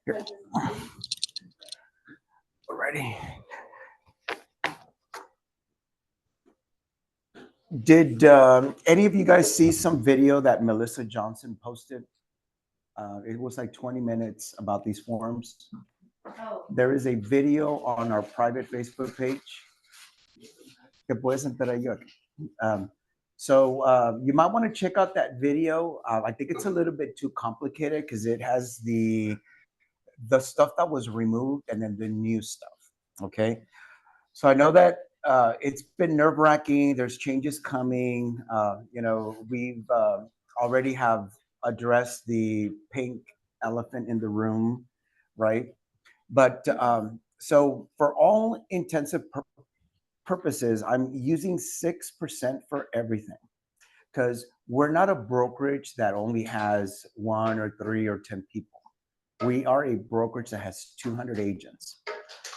Here. Alrighty. Did any of you guys see some video that Melissa Johnson posted? It was like 20 minutes about these forms. There is a video on our private Facebook page. So you might want to check out that video. I think it's a little bit too complicated because it has the stuff that was removed and then the new stuff. Okay. So I know that it's been nerve-wracking. There's changes coming. We've already have addressed the pink elephant in the room, right? But so for all intensive purposes, I'm using 6% for everything because we're not a brokerage that only has 1 or 3 or 10 people. We are a brokerage that has 200 agents.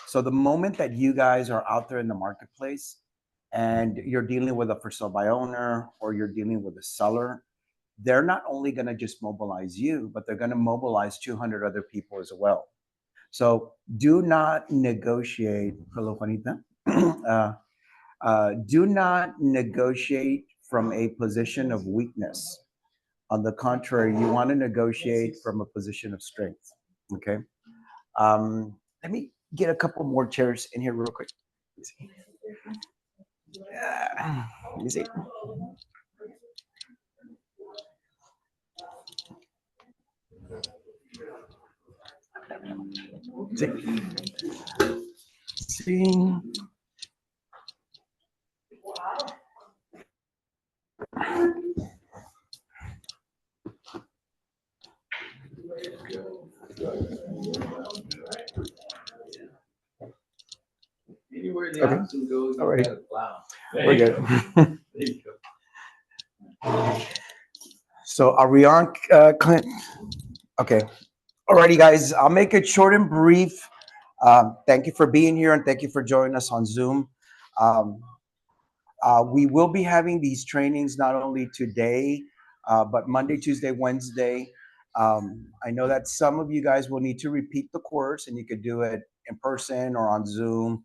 So the moment that you guys are out there in the marketplace and you're dealing with a for sale by owner or you're dealing with a seller, they're not only going to just mobilize you, but they're going to mobilize 200 other people as well. So do not negotiate, hello, Juanita. Do not negotiate from a position of weakness. On the contrary, you want to negotiate from a position of strength. Okay. Let me get a couple more chairs in here real quick. Let me see. See. Anywhere the Okay. oxen goes, All right. We're good. There you go. So are we on, Clint? Okay. Alrighty, guys. I'll make it short and brief. Thank you for being here and thank you for joining us on Zoom. We will be having these trainings not only today, but Monday, Tuesday, Wednesday. I know that some of you guys will need to repeat the course, and you could do it in person or on Zoom.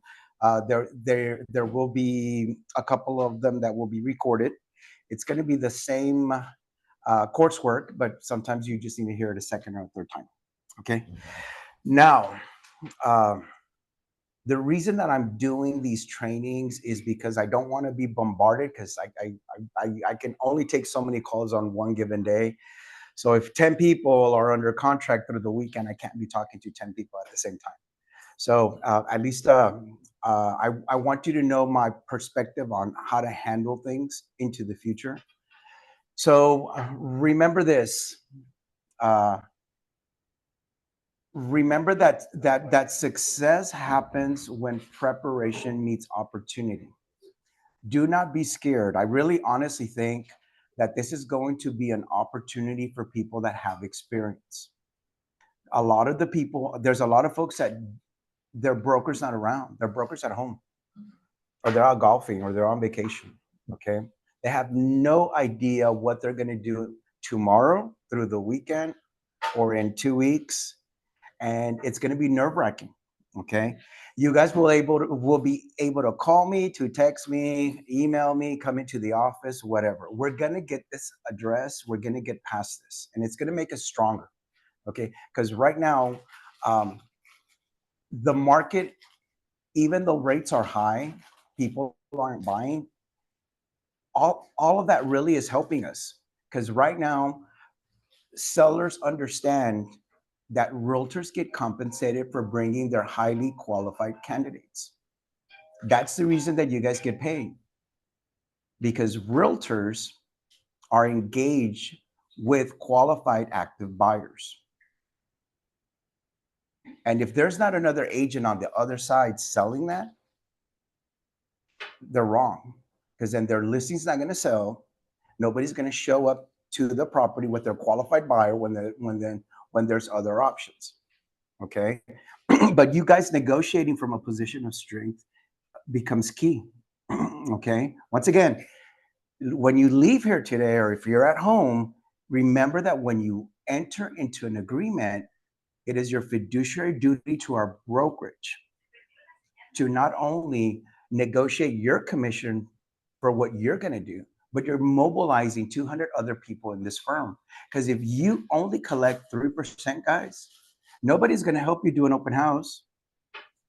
There will be a couple of them that will be recorded. It's going to be the same coursework, but sometimes you just need to hear it a second or a third time. Okay. Now, the reason that I'm doing these trainings is because I don't want to be bombarded because I can only take so many calls on one given day. So if 10 people are under contract through the weekend, I can't be talking to 10 people at the same time. So at least I want you to know my perspective on how to handle things into the future. So remember this. Remember that success happens when preparation meets opportunity. Do not be scared. I really honestly think that this is going to be an opportunity for people that have experience. A lot of the people, there's a lot of folks that their broker's not around. Their broker's at home, or they're out golfing, or they're on vacation. Okay, they have no idea what they're going to do tomorrow, through the weekend, or in 2 weeks. And it's going to be nerve-wracking. Okay, you guys will be able to call me, to text me, email me, come into the office, whatever. We're going to get this addressed. We're going to get past this, and it's going to make us stronger. Okay, because right now the market, even though rates are high, people aren't buying. All of that really is helping us, because right now sellers understand that realtors get compensated for bringing their highly qualified candidates. That's the reason that you guys get paid, because realtors are engaged with qualified active buyers. And if there's not another agent on the other side selling that, they're wrong, because then their listing's not going to sell. Nobody's going to show up to the property with their qualified buyer when there's other options. Okay. But you guys negotiating from a position of strength becomes key. Okay. Once again, when you leave here today, or if you're at home, remember that when you enter into an agreement, it is your fiduciary duty to our brokerage to not only negotiate your commission for what you're going to do, but you're mobilizing 200 other people in this firm. Because if you only collect 3%, guys, nobody's going to help you do an open house.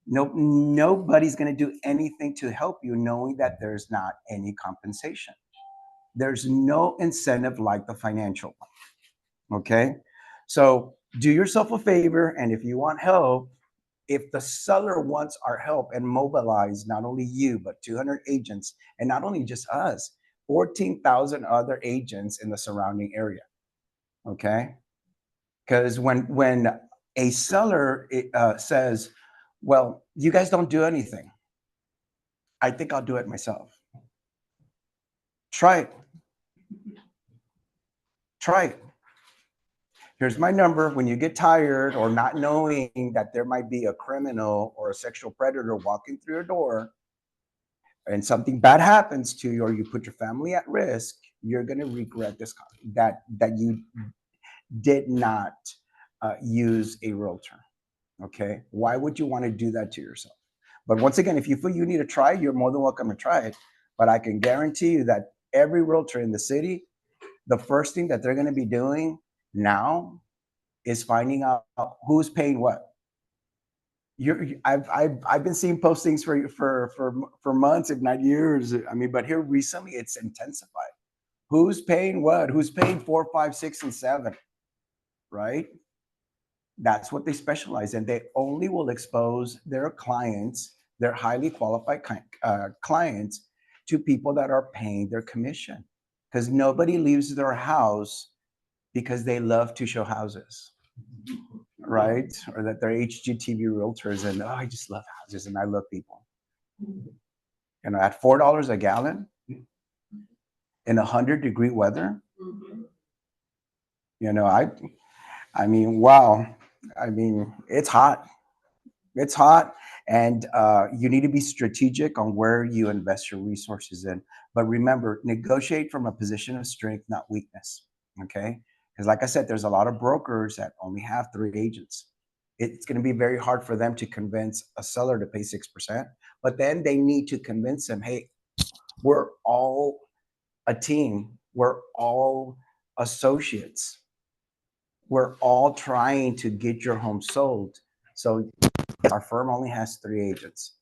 Nobody's going to do anything to help you knowing that there's not any compensation. There's no incentive like the financial one. Okay. So do yourself a favor. And if you want help, if the seller wants our help and mobilize not only you, but 200 agents, and not only just us, 14,000 other agents in the surrounding area. Okay. Because when a seller says, well, you guys don't do anything, I think I'll do it myself. Try it. Try it. Here's my number. When you get tired or not knowing that there might be a criminal or a sexual predator walking through your door and something bad happens to you or you put your family at risk, you're going to regret this, that you did not use a realtor. Okay. Why would you want to do that to yourself? But once again, if you feel you need to try, you're more than welcome to try it. But I can guarantee you that every realtor in the city, the first thing that they're going to be doing now is finding out who's paying what. I've been seeing postings for months, if not years. I mean, but here recently it's intensified. Who's paying what? Who's paying 4, 5, 6, and 7? Right? That's what they specialize in. They only will expose their clients, their highly qualified clients, to people that are paying their commission. Because nobody leaves their house because they love to show houses, right? Or that they're HGTV realtors and, oh, I just love houses and I love people. You know, at $4 a gallon in 100-degree weather, you know, I mean, wow. I mean, it's hot. It's hot, and you need to be strategic on where you invest your resources in. But remember, negotiate from a position of strength, not weakness. Okay? Because, like I said, there's a lot of brokers that only have 3 agents. It's going to be very hard for them to convince a seller to pay 6%. But then they need to convince them, hey, we're all a team. We're all associates. We're all trying to get your home sold. So our firm only has 3 agents,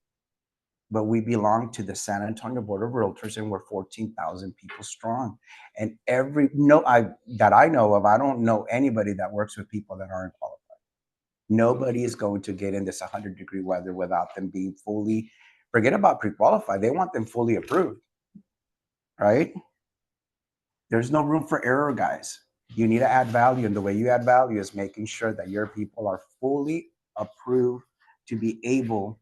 but we belong to the San Antonio Board of Realtors, and we're 14,000 people strong. And that I know of, I don't know anybody that works with people that aren't qualified. Nobody is going to get in this 100-degree weather without them being fully, forget about pre-qualified. They want them fully approved, right? There's no room for error, guys. You need to add value, and the way you add value is making sure that your people are fully approved to be able,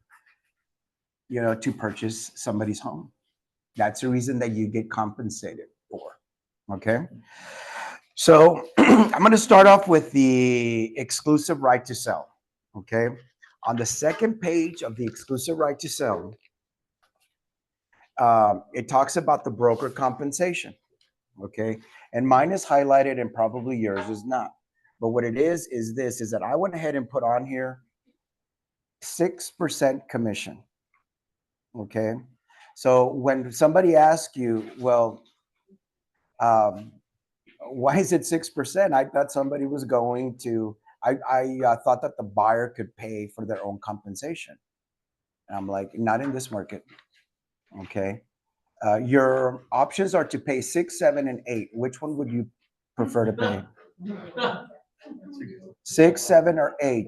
you know, to purchase somebody's home. That's the reason that you get compensated for. Okay. So I'm going to start off with the exclusive right to sell. Okay. On the second page of the exclusive right to sell, it talks about the broker compensation. Okay. And mine is highlighted and probably yours is not. But what it is this, is that I went ahead and put on here 6% commission. Okay. So when somebody asks you, well, why is it 6%? I thought somebody was going to, I thought that the buyer could pay for their own compensation. And I'm like, not in this market. Okay. Your options are to pay 6, 7, and 8. Which one would you prefer to pay? 6, 7, or 8?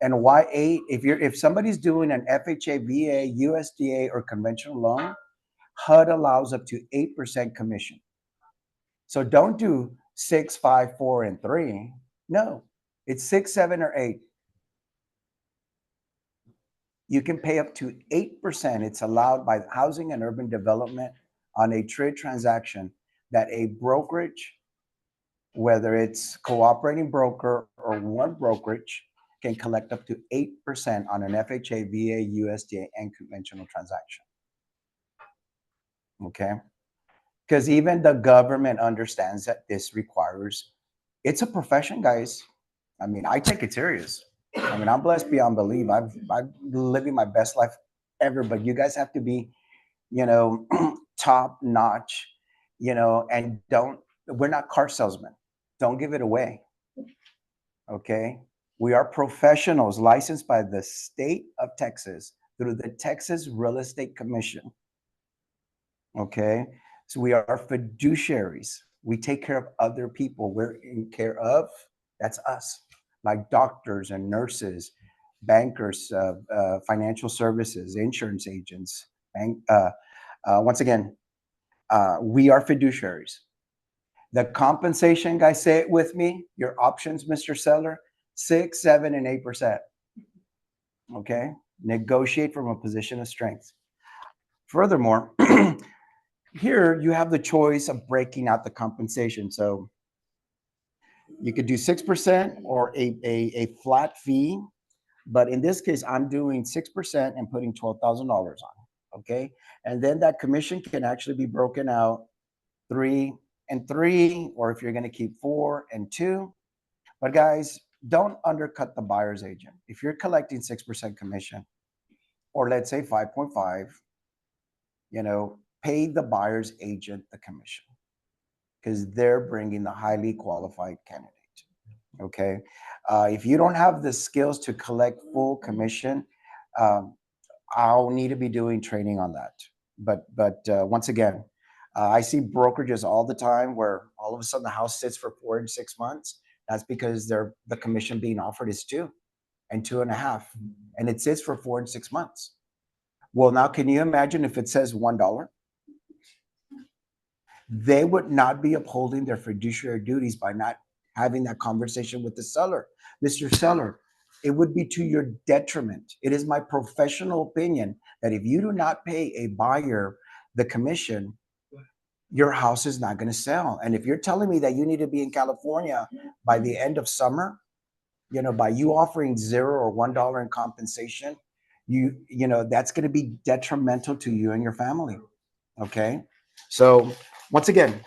And why 8? If somebody's doing an FHA, VA, USDA, or conventional loan, HUD allows up to 8% commission. So don't do 6, 5, 4, and 3. No, it's 6, 7, or 8. You can pay up to 8%. It's allowed by Housing and Urban Development on a trade transaction that a brokerage, whether it's cooperating broker or one brokerage, can collect up to 8% on an FHA, VA, USDA, and conventional transaction. Okay. Because even the government understands that this requires, it's a profession, guys. I mean, I take it serious. I mean, I'm blessed beyond belief. I'm living my best life ever, but you guys have to be, you know, top notch, and we're not car salesmen. Don't give it away. Okay. We are professionals licensed by the state of Texas through the Texas Real Estate Commission. Okay. So we are fiduciaries. We take care of other people. We're in care of, that's us, like doctors and nurses, bankers, financial services, insurance agents. Once again, we are fiduciaries. The compensation, guys, say it with me. Your options, Mr. Seller, 6, 7, and 8%. Okay. Negotiate from a position of strength. Furthermore, here you have the choice of breaking out the compensation. So you could do 6% or a flat fee. But in this case, I'm doing 6% and putting $12,000 on it. Okay. And then that commission can actually be broken out 3 and 3, or if you're going to keep 4 and 2. But guys, don't undercut the buyer's agent. If you're collecting 6% commission, or let's say 5.5, pay the buyer's agent the commission because they're bringing the highly qualified candidate. Okay. If you don't have the skills to collect full commission, um, I'll need to be doing training on that. But once again, I see brokerages all the time where all of a sudden the house sits for 4 and 6 months. That's because the commission being offered is 2 and 2.5, and it sits for 4 and 6 months. Well, now can you imagine if it says $1? They would not be upholding their fiduciary duties by not having that conversation with the seller. Mr. Seller, it would be to your detriment. It is my professional opinion that if you do not pay a buyer the commission, your house is not going to sell. And if you're telling me that you need to be in California by the end of summer, by you offering 0 or $1 in compensation, that's going to be detrimental to you and your family. Okay. So once again,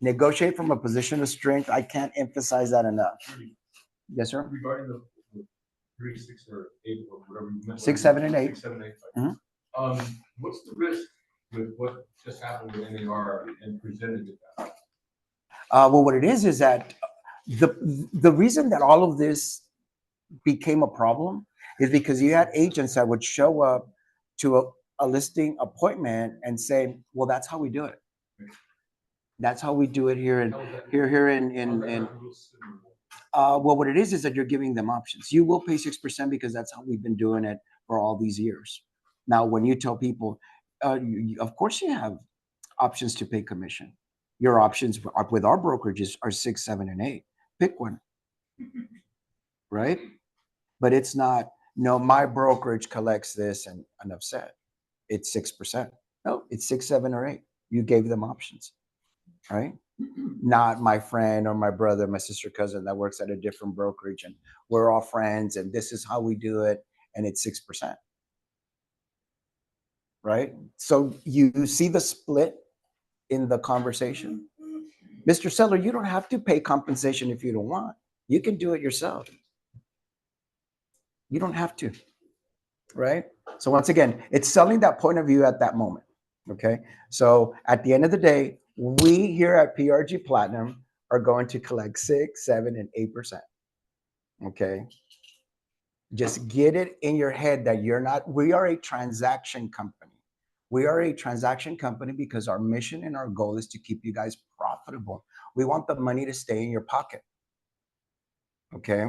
negotiate from a position of strength. I can't emphasize that enough. Yes, sir. Regarding the 3, 6, or 8, or whatever you meant. 6, 7, and 8. 6, 7, 8. Mhm. What's the risk with what just happened with NAR and presented it that? Well, what it is that the reason that all of this became a problem is because you had agents that would show up to a listing appointment and say, "Well, that's how we do it. That's how we do it here in well, what it is that you're giving them options. You will pay 6% because that's how we've been doing it for all these years. Now, when you tell people, of course, you have options to pay commission. Your options with our brokerages are 6, 7, and 8. Pick one, right? But it's not. No, my brokerage collects this and upset. It's 6%. No, it's 6, 7, or 8. You gave them options, right? Not my friend or my brother, my sister, cousin that works at a different brokerage, and we're all friends, and this is how we do it, and it's 6%, right? So you see the split in the conversation. Mr. Seller, you don't have to pay compensation if you don't want. You can do it yourself. You don't have to, right? So once again, it's selling that point of view at that moment. Okay. So at the end of the day, we here at PRG Platinum are going to collect 6, 7, and 8%. Okay. Just get it in your head that we are a transaction company. We are a transaction company because our mission and our goal is to keep you guys profitable. We want the money to stay in your pocket. Okay.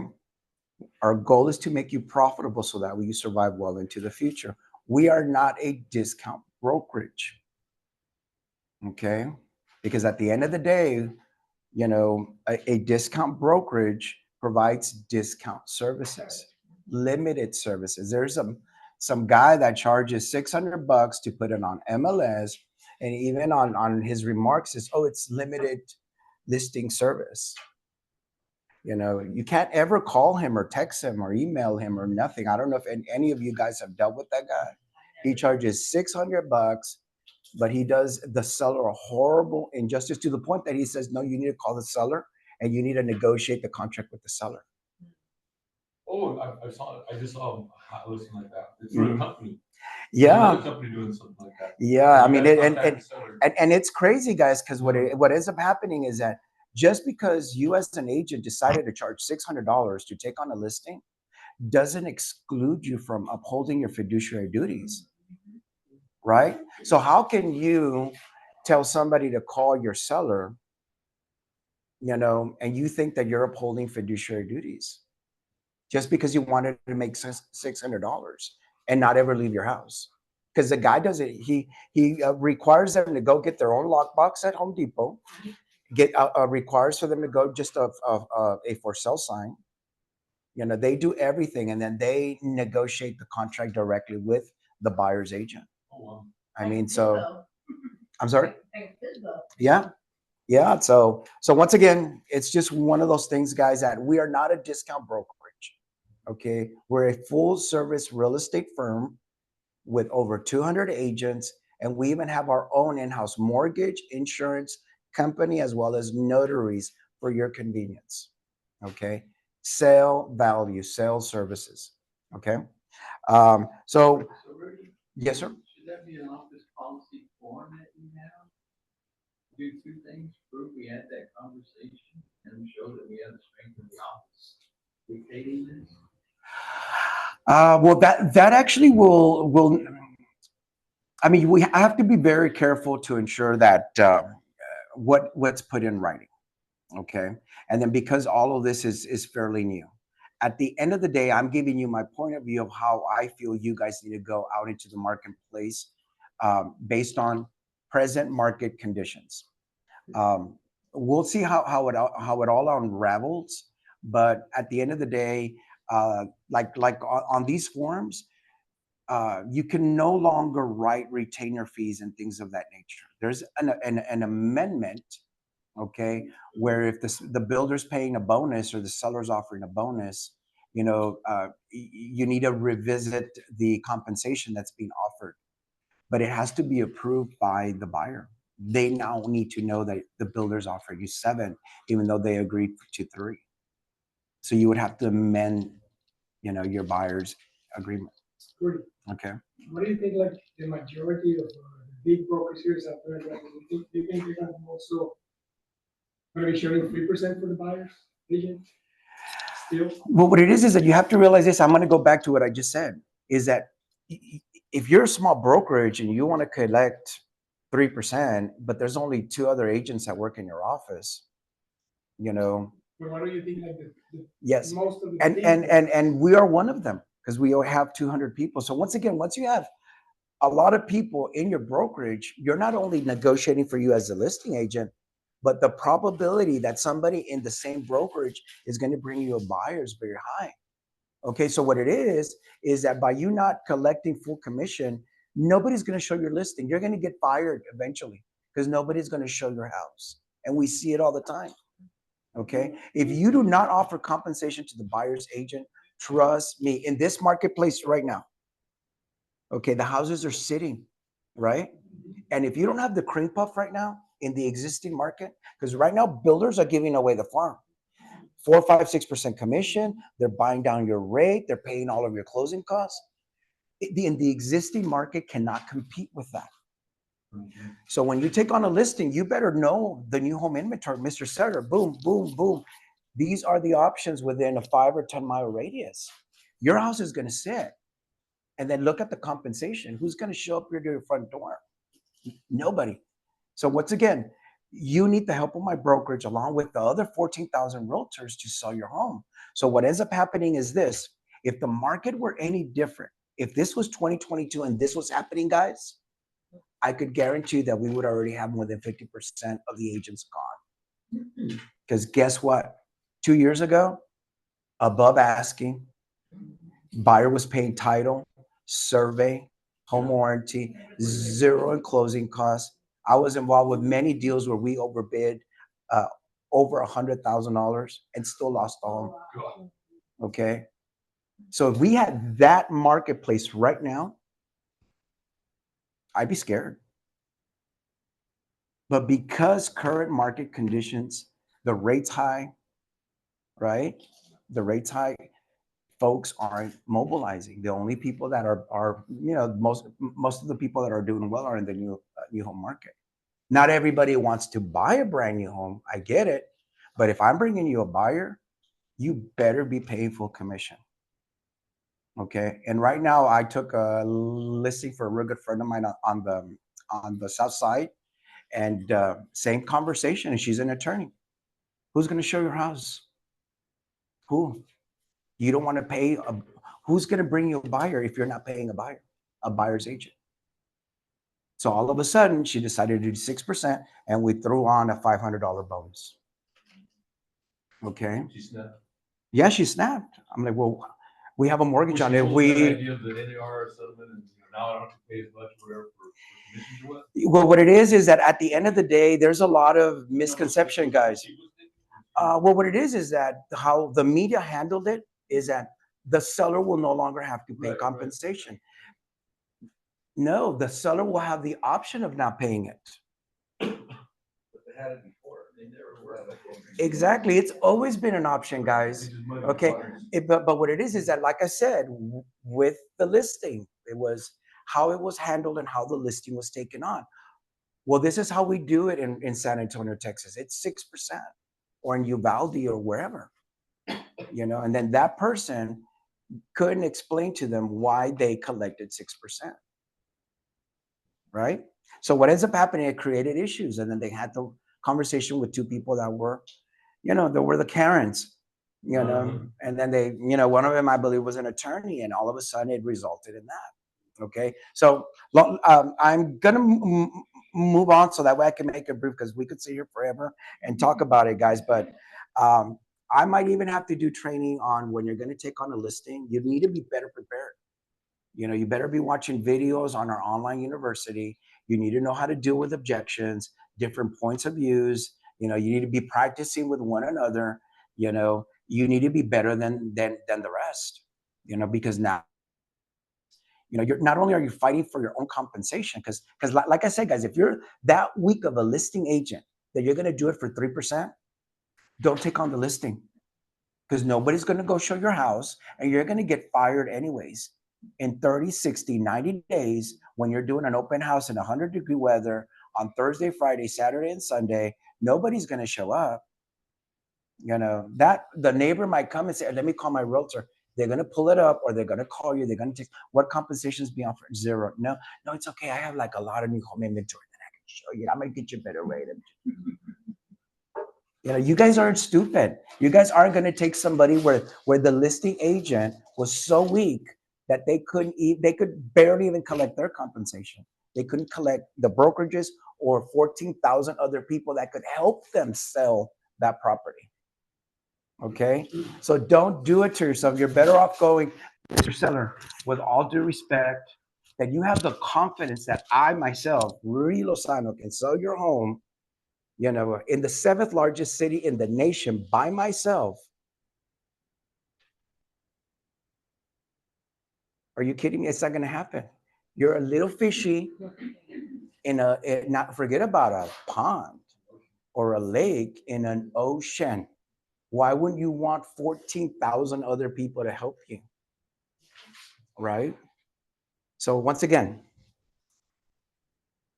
Our goal is to make you profitable so that you survive well into the future. We are not a discount brokerage. Okay. Because at the end of the day, a discount brokerage provides discount services, limited services. There's some guy that charges $600 to put it on MLS, and even on his remarks is, "Oh, it's limited listing service." You can't ever call him or text him or email him or nothing. I don't know if any of you guys have dealt with that guy. He charges $600 but he does the seller a horrible injustice to the point that he says, no, you need to call the seller and you need to negotiate the contract with the seller. Oh, I just saw a listing like that. It's for a company. There's Yeah. another company doing something like that. Yeah. I You mean, guys contact the seller. and it's crazy, guys, because what ends up happening is that just because you as an agent decided to charge $600 to take on a listing doesn't exclude you from upholding your fiduciary duties, right? So how can you tell somebody to call your seller, and you think that you're upholding fiduciary duties just because you wanted to make $600 and not ever leave your house? Because the guy doesn't. He requires them to go get their own lockbox at Home Depot. Requires for them to go just a for sale sign. They do everything, and then they negotiate the contract directly with the buyer's agent. Oh, wow. I mean, so I'm sorry. Yeah. Yeah. So once again, it's just one of those things, guys, that we are not a discount brokerage. Okay. We're a full service real estate firm with over 200 agents. And we even have our own in-house mortgage insurance company, as well as notaries for your convenience. Okay. Sale value, sales services. Okay. So Rudy, yes, sir. should that be an office policy form that you have? Do two things, prove we had that conversation and show that we have the strength of the office dictating this? Well, that actually will. I mean, we have to be very careful to ensure that what's put in writing. Okay, and then because all of this is fairly new, at the end of the day, I'm giving you my point of view of how I feel you guys need to go out into the marketplace based on present market conditions. We'll see how it all unravels, but at the end of the day, like on these forums, you can no longer write retainer fees and things of that nature. There's an amendment, okay, where if the builder's paying a bonus or the seller's offering a bonus, you need to revisit the compensation that's being offered, but it has to be approved by the buyer. They now need to know that the builder's offering you 7, even though they agreed to 3. So you would have to amend, your buyer's agreement. Good. Okay. What do you think, like, the majority of big brokers here is out there, like, do you think they're gonna also gonna be sharing 3% for the buyers, agent? Still? Well, what it is that you have to realize this. I'm going to go back to what I just said, is that if you're a small brokerage and you want to collect 3%, but there's only 2 other agents that work in your office, But what do you think, like, yes, most of the and we are one of them because we have 200 people. So once again, once you have a lot of people in your brokerage, you're not only negotiating for you as a listing agent, but the probability that somebody in the same brokerage is going to bring you a buyer is very high. Okay, so what it is that by you not collecting full commission, nobody's going to show your listing. You're going to get fired eventually because nobody's going to show your house. And we see it all the time. Okay, if you do not offer compensation to the buyer's agent, trust me, in this marketplace right now, okay, the houses are sitting, right? And if you don't have the cream puff right now in the existing market, because right now builders are giving away the farm, 4, 5, 6% commission. They're buying down your rate. They're paying all of your closing costs. In the existing market cannot compete with that. So when you take on a listing, you better know the new home inventory, Mr. Seller. Boom, boom, boom. These are the options within a 5 or 10-mile radius. Your house is going to sit. And then look at the compensation. Who's going to show up here to your front door? Nobody. So once again, you need the help of my brokerage along with the other 14,000 realtors to sell your home. So what ends up happening is this. If the market were any different, if this was 2022 and this was happening, guys, I could guarantee that we would already have more than 50% of the agents gone. Because guess what? 2 years ago, above asking, buyer was paying title, survey, home warranty, 0 in closing costs. I was involved with many deals where we overbid over $100,000 and still lost the home. Okay. So if we had that marketplace right now, I'd be scared. But because current market conditions, the rates high, right? The rates high, folks aren't mobilizing. The only people that are most of the people that are doing well are in the new home market. Not everybody wants to buy a brand new home. I get it. But if I'm bringing you a buyer, you better be paying full commission. Okay. And right now I took a listing for a real good friend of mine on the south side, and same conversation, and she's an attorney. Who's going to show your house? Who? You don't want to pay who's going to bring you a buyer if you're not paying a buyer's agent? So all of a sudden she decided to do 6%, and we threw on a $500 bonus. Okay. She snapped. Yeah, she snapped. I'm like, well, we have a mortgage on it. The idea of the NAR settlement, and now I don't have to pay as much whatever for commissions or what? Well, what it is that at the end of the day, there's a lot of misconception, guys. Well, what it is that how the media handled it is that the seller will no longer have to pay compensation. No, the seller will have the option of not paying it. But they had it before, they never were. Exactly. It's always been an option, guys. Okay. But what it is that, like I said, with the listing, it was how it was handled and how the listing was taken on. Well, this is how we do it in San Antonio, Texas. It's 6%, or in Uvalde or wherever, and then that person couldn't explain to them why they collected 6%. Right? So what ends up happening, it created issues. And then they had the conversation with two people that were, they were the Karens, and then they, one of them, I believe, was an attorney, and all of a sudden it resulted in that. Okay. So I'm going to move on so that way I can make it brief, because we could sit here forever and talk about it, guys. But I might even have to do training on when you're going to take on a listing. You need to be better prepared. You better be watching videos on our online university. You need to know how to deal with objections, different points of views. You need to be practicing with one another. You need to be better than the rest. Because now, you're not only are you fighting for your own compensation, because like I said, guys, if you're that weak of a listing agent that you're going to do it for 3%, don't take on the listing, because nobody's going to go show your house, and you're going to get fired anyways. In 30, 60, 90 days, when you're doing an open house in 100-degree weather on Thursday, Friday, Saturday, and Sunday, nobody's going to show up. That the neighbor might come and say, let me call my realtor. They're going to pull it up, or they're going to call you. They're going to take, what compensation is being offered? 0. No, it's okay. I have like a lot of new home inventory that I can show you. I'm going to get you a better rate. You guys aren't stupid. You guys aren't going to take somebody where the listing agent was so weak that they could barely even collect their compensation. They couldn't collect the brokerages or 14,000 other people that could help them sell that property. Okay? So don't do it to yourself. You're better off going, Mr. Seller, with all due respect, that you have the confidence that I myself, Rudy Lozano, can sell your home, in the 7th largest city in the nation by myself. Are you kidding me? It's not going to happen. You're a little fishy not forget about a pond or a lake in an ocean. Why wouldn't you want 14,000 other people to help you? Right? So once again,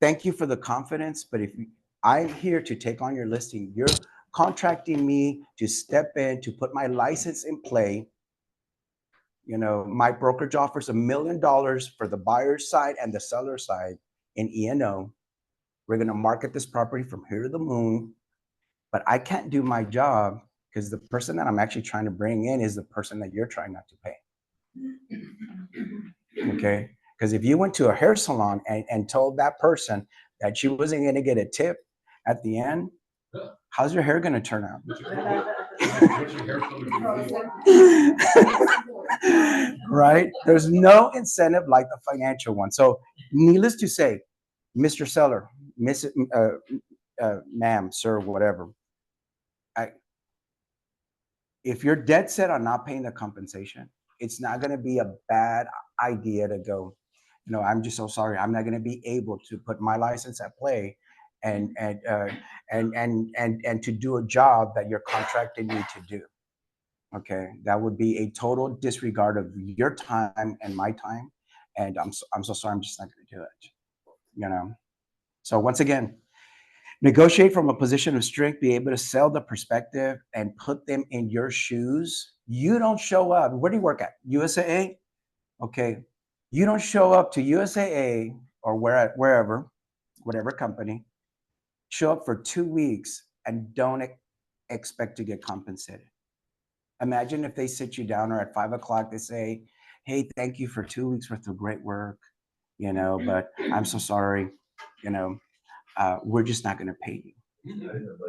thank you for the confidence, but if I'm here to take on your listing, you're contracting me to step in, to put my license in play. My brokerage offers $1 million for the buyer's side and the seller side in E&O. We're going to market this property from here to the moon, but I can't do my job because the person that I'm actually trying to bring in is the person that you're trying not to pay. Okay? Because if you went to a hair salon and told that person that she wasn't going to get a tip at the end, how's your hair going to turn out? Right? There's no incentive like the financial one. So needless to say, Mr. Seller, ma'am, sir, whatever, if you're dead set on not paying the compensation, it's not going to be a bad idea to go, I'm just so sorry. I'm not going to be able to put my license at play and to do a job that you're contracted me to do. Okay, that would be a total disregard of your time and my time, and I'm so sorry. I'm just not going to do it. You know. So once again, negotiate from a position of strength. Be able to sell the perspective and put them in your shoes. You don't show up. Where do you work at? USAA. Okay, you don't show up to USAA or wherever, whatever company. Show up for 2 weeks and don't expect to get compensated. Imagine if they sit you down or at 5 o'clock they say, hey, thank you for 2 weeks worth of great work, you know, but I'm so sorry, you know, we're just not going to pay you.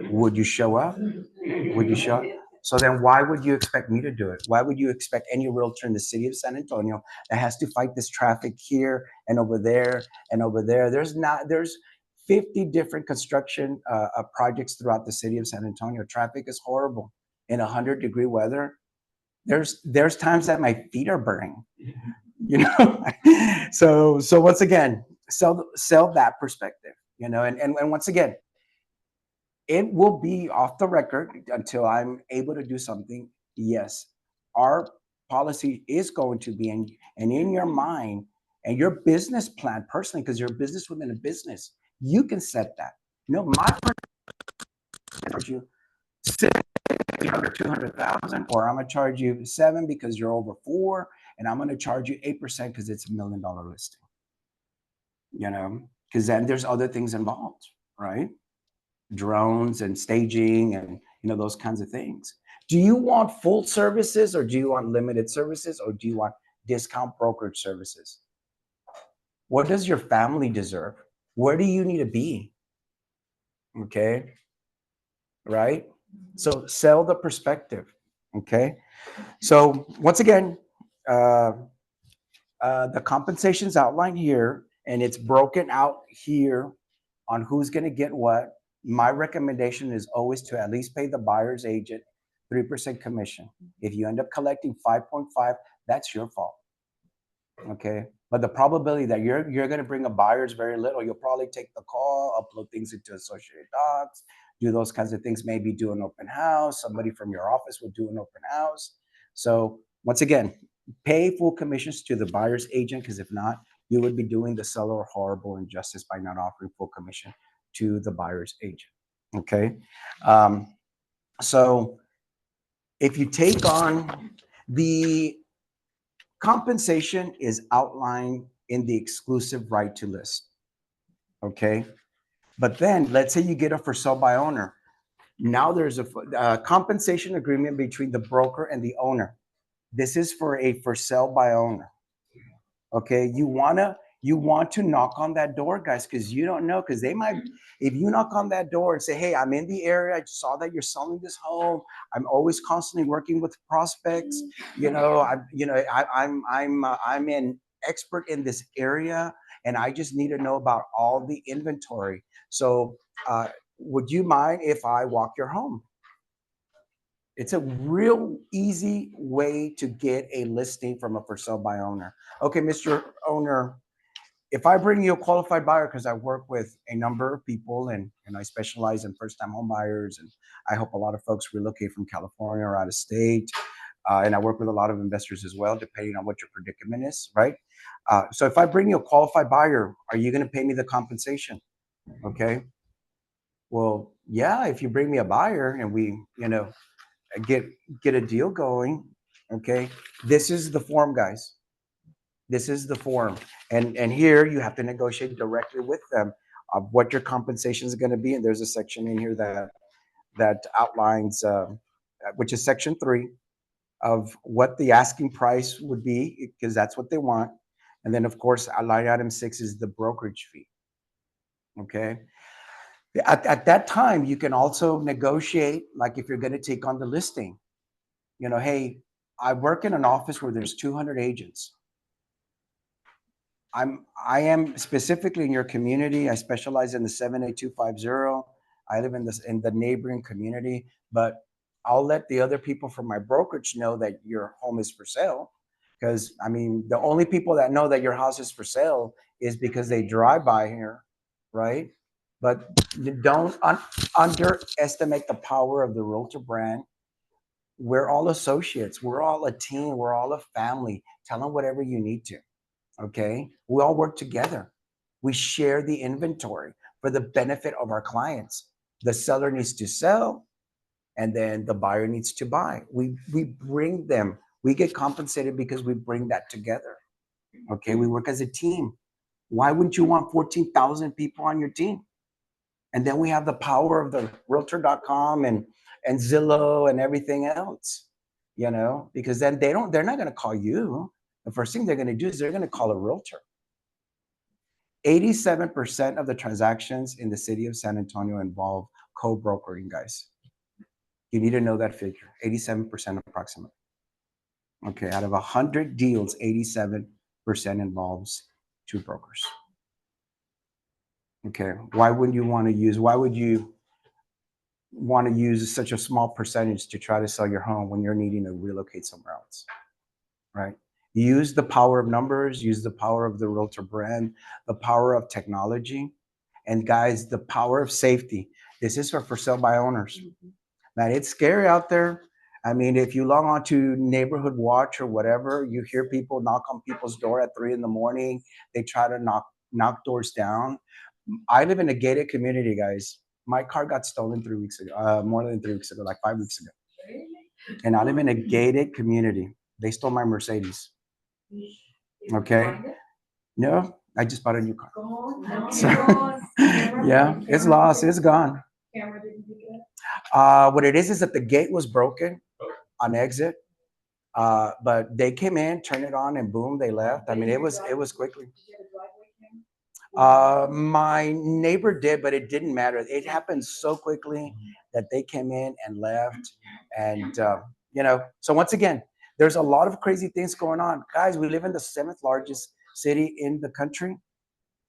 Would you show up? Would you show up? So then why would you expect me to do it? Why would you expect any realtor in the city of San Antonio that has to fight this traffic here and over there and over there? There's 50 different construction projects throughout the city of San Antonio. Traffic is horrible. In 100-degree weather, there's times that my feet are burning, you know. So once again, sell that perspective, you know, and once again, it will be off the record until I'm able to do something. Yes, our policy is going to be in your mind and your business plan personally, because you're a business within a business, you can set that. You know, my charge you 200,000, or I'm gonna charge you 7 because you're over 4, and I'm gonna charge you 8% because it's $1 million listing. You know, because then there's other things involved, right? Drones and staging and, you know, those kinds of things. Do you want full services, or do you want limited services, or do you want discount brokerage services? What does your family deserve? Where do you need to be? Okay, right? So sell the perspective. Okay, so once again, the compensation's outlined here, and it's broken out here on who's going to get what. My recommendation is always to at least pay the buyer's agent 3% commission. If you end up collecting 5.5, that's your fault. Okay, but the probability that you're going to bring a buyer is very little. You'll probably take the call, upload things into Associated Docs, do those kinds of things, maybe do an open house. Somebody from your office will do an open house. So once again, pay full commissions to the buyer's agent, because if not, you would be doing the seller a horrible injustice by not offering full commission to the buyer's agent. Okay, so if you take on the compensation is outlined in the exclusive right to list. Okay, but then let's say you get a for sale by owner. Now there's a compensation agreement between the broker and the owner. This is for a for sale by owner. Okay, you want to knock on that door, guys, because you don't know, because they might, if you knock on that door and say, hey, I'm in the area, I saw that you're selling this home, I'm always constantly working with prospects, you know, I'm an expert in this area, and I just need to know about all the inventory. So would you mind if I walk your home? It's a real easy way to get a listing from a for sale by owner. Okay, Mr. Owner, if I bring you a qualified buyer, because I work with a number of people and I specialize in first-time home buyers, and I help a lot of folks relocate from California or out of state, and I work with a lot of investors as well, depending on what your predicament is, right? So if I bring you a qualified buyer, are you going to pay me the compensation? Okay. Well, yeah, if you bring me a buyer and we, you know, get a deal going. Okay, this is the form, guys. This is the form, and here you have to negotiate directly with them of what your compensation is going to be. And there's a section in here that outlines, which is section 3, of what the asking price would be, because that's what they want. And then of course, line item 6 is the brokerage fee. Okay. At that time, you can also negotiate, like if you're going to take on the listing, you know, hey, I work in an office where there's 200 agents. I am specifically in your community. I specialize in the 78250. I live in the neighboring community, but I'll let the other people from my brokerage know that your home is for sale. Because I mean, the only people that know that your house is for sale is because they drive by here, right? but don't underestimate the power of the realtor brand. We're all associates. We're all a team. We're all a family. Tell them whatever you need to. Okay. We all work together. We share the inventory for the benefit of our clients. The seller needs to sell, and then the buyer needs to buy. We bring them. We get compensated because we bring that together. Okay. We work as a team. Why wouldn't you want 14,000 people on your team? And then we have the power of the realtor.com and Zillow and everything else, because then they're not going to call you. The first thing they're going to do is they're going to call a realtor. 87% of the transactions in the city of San Antonio involve co-brokering, guys. You need to know that figure, 87% approximately. Okay, out of 100 deals, 87% involves two brokers. Okay, why would you want to use such a small percentage to try to sell your home when you're needing to relocate somewhere else, right? Use the power of numbers, use the power of the realtor brand, the power of technology, and guys, the power of safety. This is for sale by owners. Man, it's scary out there. I mean, if you log on to Neighborhood Watch or whatever, you hear people knock on people's door at 3 a.m. They try to knock doors down. I live in a gated community, guys. My car got stolen 3 weeks ago, more than 3 weeks ago, like 5 weeks ago. And I live in a gated community. They stole my Mercedes. Okay. No, I just bought a new car. So, yeah, it's lost. It's gone. What it is that the gate was broken on exit. But they came in, turned it on, and boom, they left. I mean, it was quickly. My neighbor did, but it didn't matter. It happened so quickly that they came in and left. And, so once again, there's a lot of crazy things going on. Guys, we live in the 7th largest city in the country.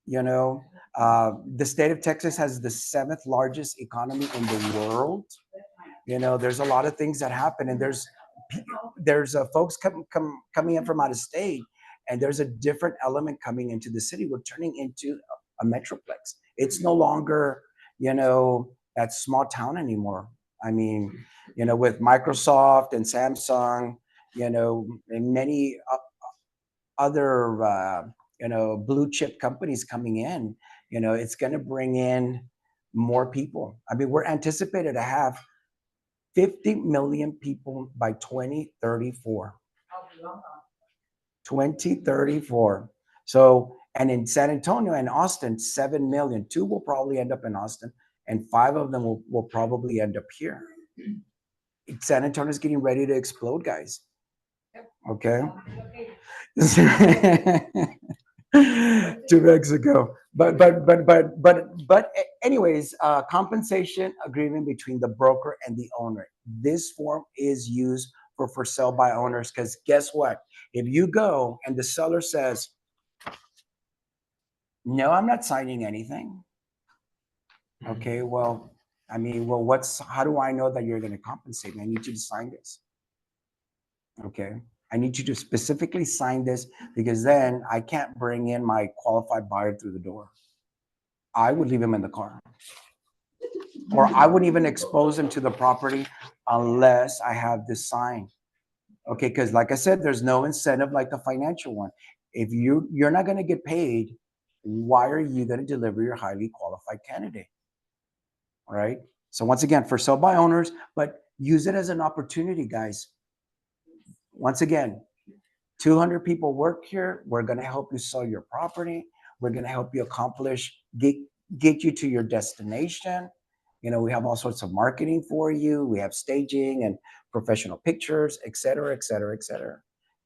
The state of Texas has the 7th largest economy in the world. There's a lot of things that happen, and there's folks coming in from out of state, and there's a different element coming into the city. We're turning into a metroplex. It's no longer, that small town anymore. I mean, with Microsoft and Samsung, and many other, blue chip companies coming in, it's going to bring in more people. I mean, we're anticipated to have 50 million people by 2034. 2034. So, and in San Antonio and Austin, 7 million. 2 will probably end up in Austin, and 5 of them will probably end up here. San Antonio is getting ready to explode, guys. Okay. 2 weeks ago. But anyways, compensation agreement between the broker and the owner. This form is used for sale by owners, because guess what? If you go and the seller says, no, I'm not signing anything. Okay, well, I mean, how do I know that you're going to compensate me? I need you to sign this. Okay. I need you to specifically sign this, because then I can't bring in my qualified buyer through the door. I would leave him in the car. Or I wouldn't even expose him to the property unless I have this sign. Okay, because like I said, there's no incentive like the financial one. If you're not going to get paid, why are you going to deliver your highly qualified candidate? All right. So once again, for sale by owners, but use it as an opportunity, guys. Once again, 200 people work here. We're going to help you sell your property. We're going to help you accomplish, get you to your destination. We have all sorts of marketing for you. We have staging and professional pictures, et cetera, et cetera, et cetera.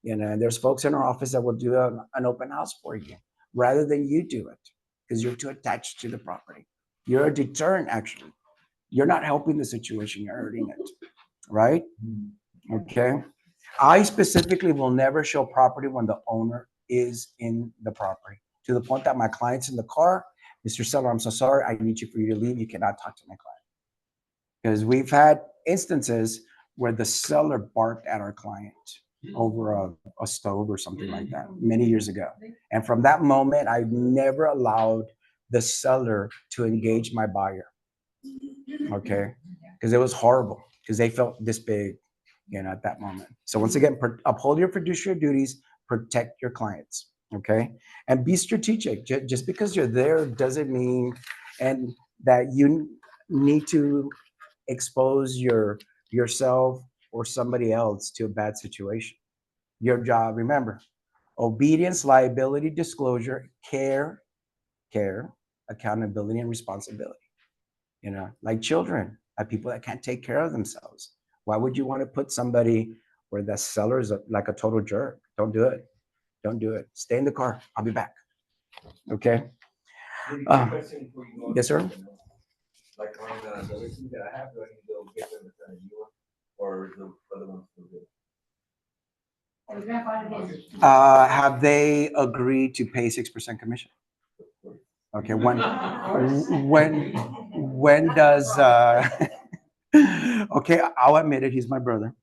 And there's folks in our office that will do an open house for you rather than you do it, because you're too attached to the property. You're a deterrent, actually. You're not helping the situation, you're hurting it, right? Okay. I specifically will never show property when the owner is in the property, to the point that my client's in the car. Mr. Seller, I'm so sorry. I need you for you to leave. You cannot talk to my client. Because we've had instances where the seller barked at our client over a stove or something like that many years ago. And from that moment, I've never allowed the seller to engage my buyer. Okay, because it was horrible because they felt this big, at that moment. So once again, uphold your fiduciary duties, protect your clients. Okay, and be strategic. Just because you're there doesn't mean and that you need to expose yourself or somebody else to a bad situation. Your job, remember, obedience, liability, disclosure, care, accountability, and responsibility. Like children, like people that can't take care of themselves. Why would you want to put somebody where the seller is like a total jerk? Don't do it. Don't do it. Stay in the car. I'll be back. Okay. Yes, sir. Like on the listing that I have, do I need to go get them to send a new one, or is the other one still good? Have they agreed to pay 6% commission? Okay. When does okay, I'll admit it, he's my brother.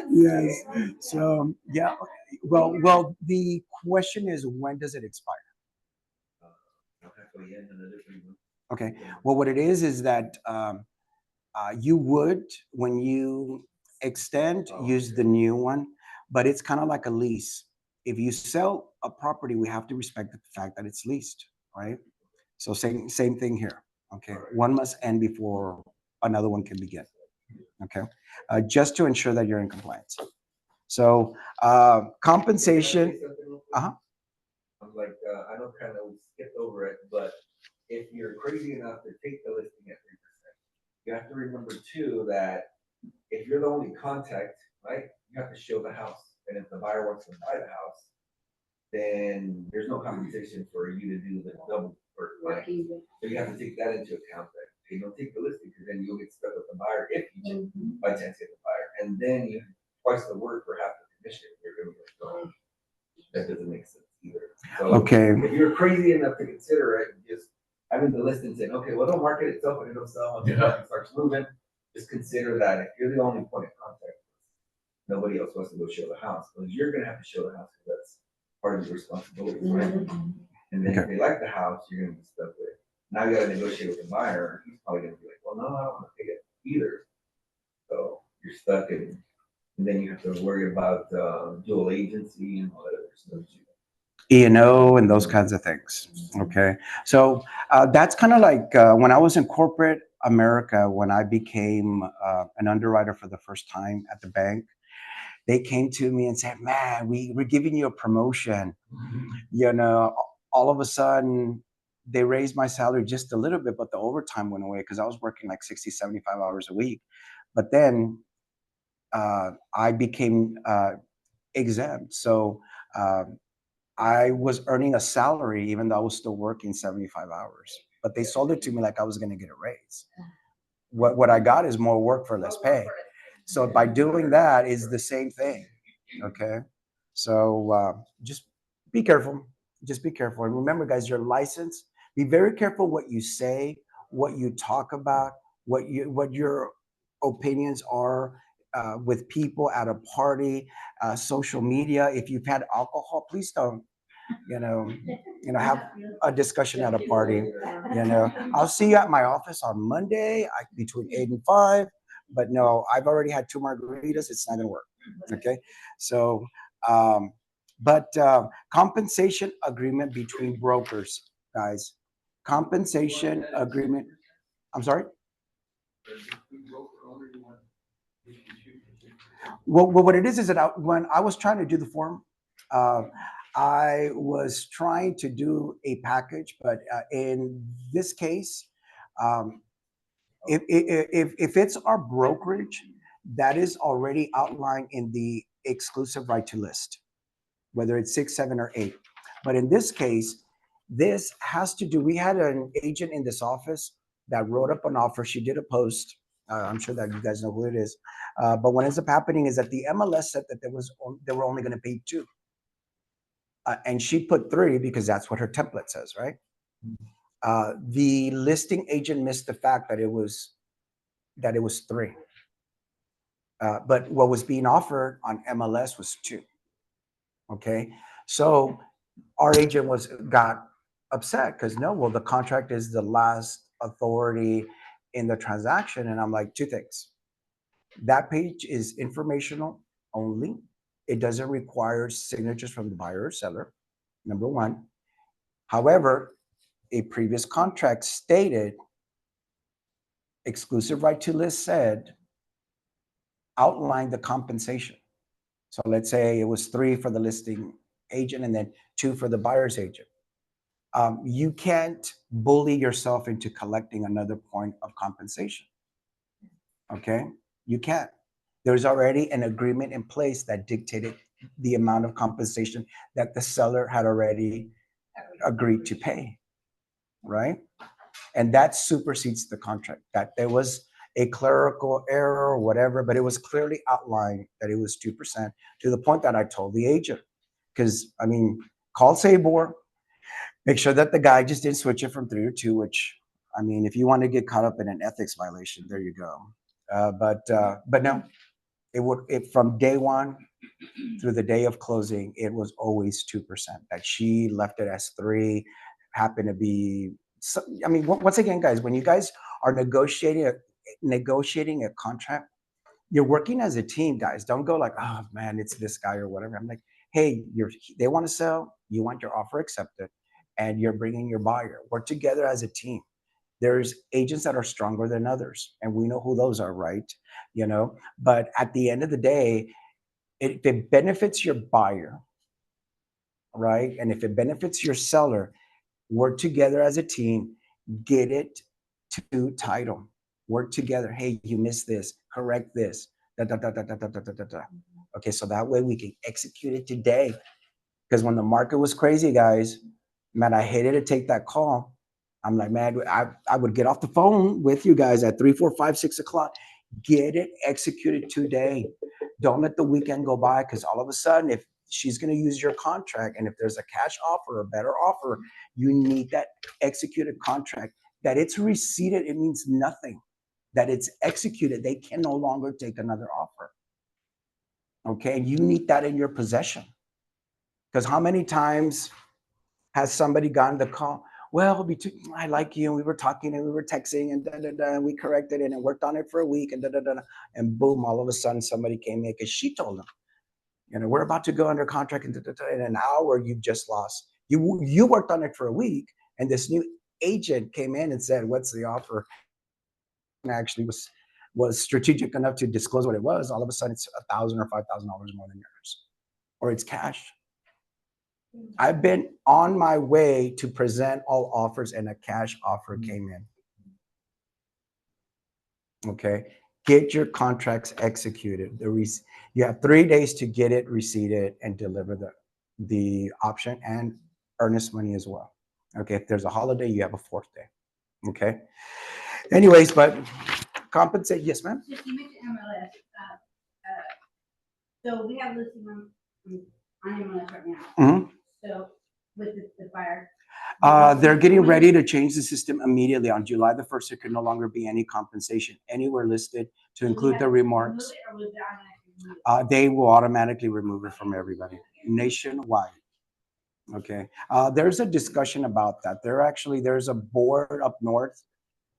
Yes. So yeah. Well, the question is, when does it expire? Okay. Well, what it is that you would, when you extend, use the new one, but it's kind of like a lease. If you sell a property, we have to respect the fact that it's leased, right? So same thing here. Okay. One must end before another one can begin. Okay. Just to ensure that you're in compliance. So compensation. Uh-huh. I'm like, I know kind of we skipped over it, but if you're crazy enough to take the listing at 3%, you have to remember too that if you're the only contact, right, you have to show the house. And if the buyer wants to buy the house, then there's no compensation for you to do the double for client. So you have to take that into account that you don't take the listing because then you'll get stuck with the buyer if you by chance get the buyer. And then you have twice the work for half the commission. You're going to be like, oh, that doesn't make sense either. So Okay. if you're crazy enough to consider it, just having the listing saying, okay, well, it'll market itself and it'll sell when the market starts moving. Just consider that if you're the only point of contact, nobody else wants to go show the house because you're going to have to show the house because that's part of your responsibility, right? And then if they like the house, you're going to be stuck with it. Now you got to negotiate with the buyer. He's probably going to be like, well, no, I don't want to pay it either. So you're stuck in, and then you have to worry about dual agency and all that other stuff. E&O and those kinds of things. Okay. So that's kind of like when I was in corporate America, when I became an underwriter for the first time at the bank, they came to me and said, man, we're giving you a promotion. All of a sudden, they raised my salary just a little bit, but the overtime went away because I was working like 60, 75 hours a week. But then I became exempt. So I was earning a salary even though I was still working 75 hours. But they sold it to me like I was going to get a raise. What I got is more work for less pay. So by doing that is the same thing. Okay. So just be careful. Just be careful. And remember, guys, your license, be very careful what you say, what you talk about, what your opinions are with people at a party, social media. If you've had alcohol, please don't, have a discussion at a party. I'll see you at my office on Monday between 8 and 5. But no, I've already had 2 margaritas. It's not going to work. Okay. So, compensation agreement between brokers, guys. Compensation agreement. I'm sorry. Well, what it is that when I was trying to do the form, I was trying to do a package, but in this case, if it's our brokerage, that is already outlined in the exclusive right to list, whether it's 6, 7, or 8. But in this case, this has to do. We had an agent in this office that wrote up an offer. She did a post. I'm sure that you guys know who it is. But what ends up happening is that the MLS said that they were only going to pay 2. And she put 3 because that's what her template says, right? The listing agent missed the fact that it was 3. But what was being offered on MLS was 2. Okay, so our agent got upset because no, well, the contract is the last authority in the transaction. And I'm like, two things. That page is informational only. It doesn't require signatures from the buyer or seller, number one. However, a previous contract stated exclusive right to list said outline the compensation. So let's say it was 3 for the listing agent and then 2 for the buyer's agent. You can't bully yourself into collecting another point of compensation. Okay? You can't. There's already an agreement in place that dictated the amount of compensation that the seller had already agreed to pay, right? And that supersedes the contract. That there was a clerical error or whatever, but it was clearly outlined that it was 2% to the point that I told the agent. Because, I mean, call Sabor, make sure that the guy just didn't switch it from 3 to 2, which, I mean, if you want to get caught up in an ethics violation, there you go. But no, from day one through the day of closing, it was always 2%. That she left it as 3, happened to be. So, I mean, once again, guys, when you guys are negotiating a contract, you're working as a team, guys. Don't go like, oh man, it's this guy or whatever. I'm like, hey, they want to sell, you want your offer accepted, and you're bringing your buyer. Work together as a team. There's agents that are stronger than others, and we know who those are, right? But at the end of the day, if it benefits your buyer, right, and if it benefits your seller, work together as a team, get it to title, work together. Hey, you missed this, correct this, da, da, da, da, da, da, da, da, da. Okay, so that way we can execute it today. Because when the market was crazy, guys, man, I hated to take that call. I'm like, man, I would get off the phone with you guys at 3, 4, 5, 6 o'clock. Get it executed today. Don't let the weekend go by, because all of a sudden, if she's going to use your contract and if there's a cash offer or better offer, you need that executed contract. That it's receipted, it means nothing. That it's executed, they can no longer take another offer. Okay, you need that in your possession. Because how many times has somebody gotten the call? Well, I like you, and we were talking and we were texting and da da da, and we corrected it and worked on it for a week and da da da, and boom, all of a sudden somebody came in because she told them, we're about to go under contract in an hour. You've just lost. You worked on it for a week, and this new agent came in and said, "What's the offer?" And actually was strategic enough to disclose what it was. All of a sudden, it's $1,000 or $5,000 more than yours, or it's cash. I've been on my way to present all offers, and a cash offer came in. Okay, get your contracts executed. You have 3 days to get it receipted and deliver the option and earnest money as well. Okay, if there's a holiday, you have a 4th day. Okay. Anyways, but compensate. Yes, ma'am. Just you mentioned MLS. So we have listing on MLS right now. Mm-hmm. So with the buyer. They're getting ready to change the system immediately. On July the 1st, there can no longer be any compensation anywhere listed to include the remarks. They will automatically remove it from everybody nationwide. Okay. There's a discussion about that. There's a board up north.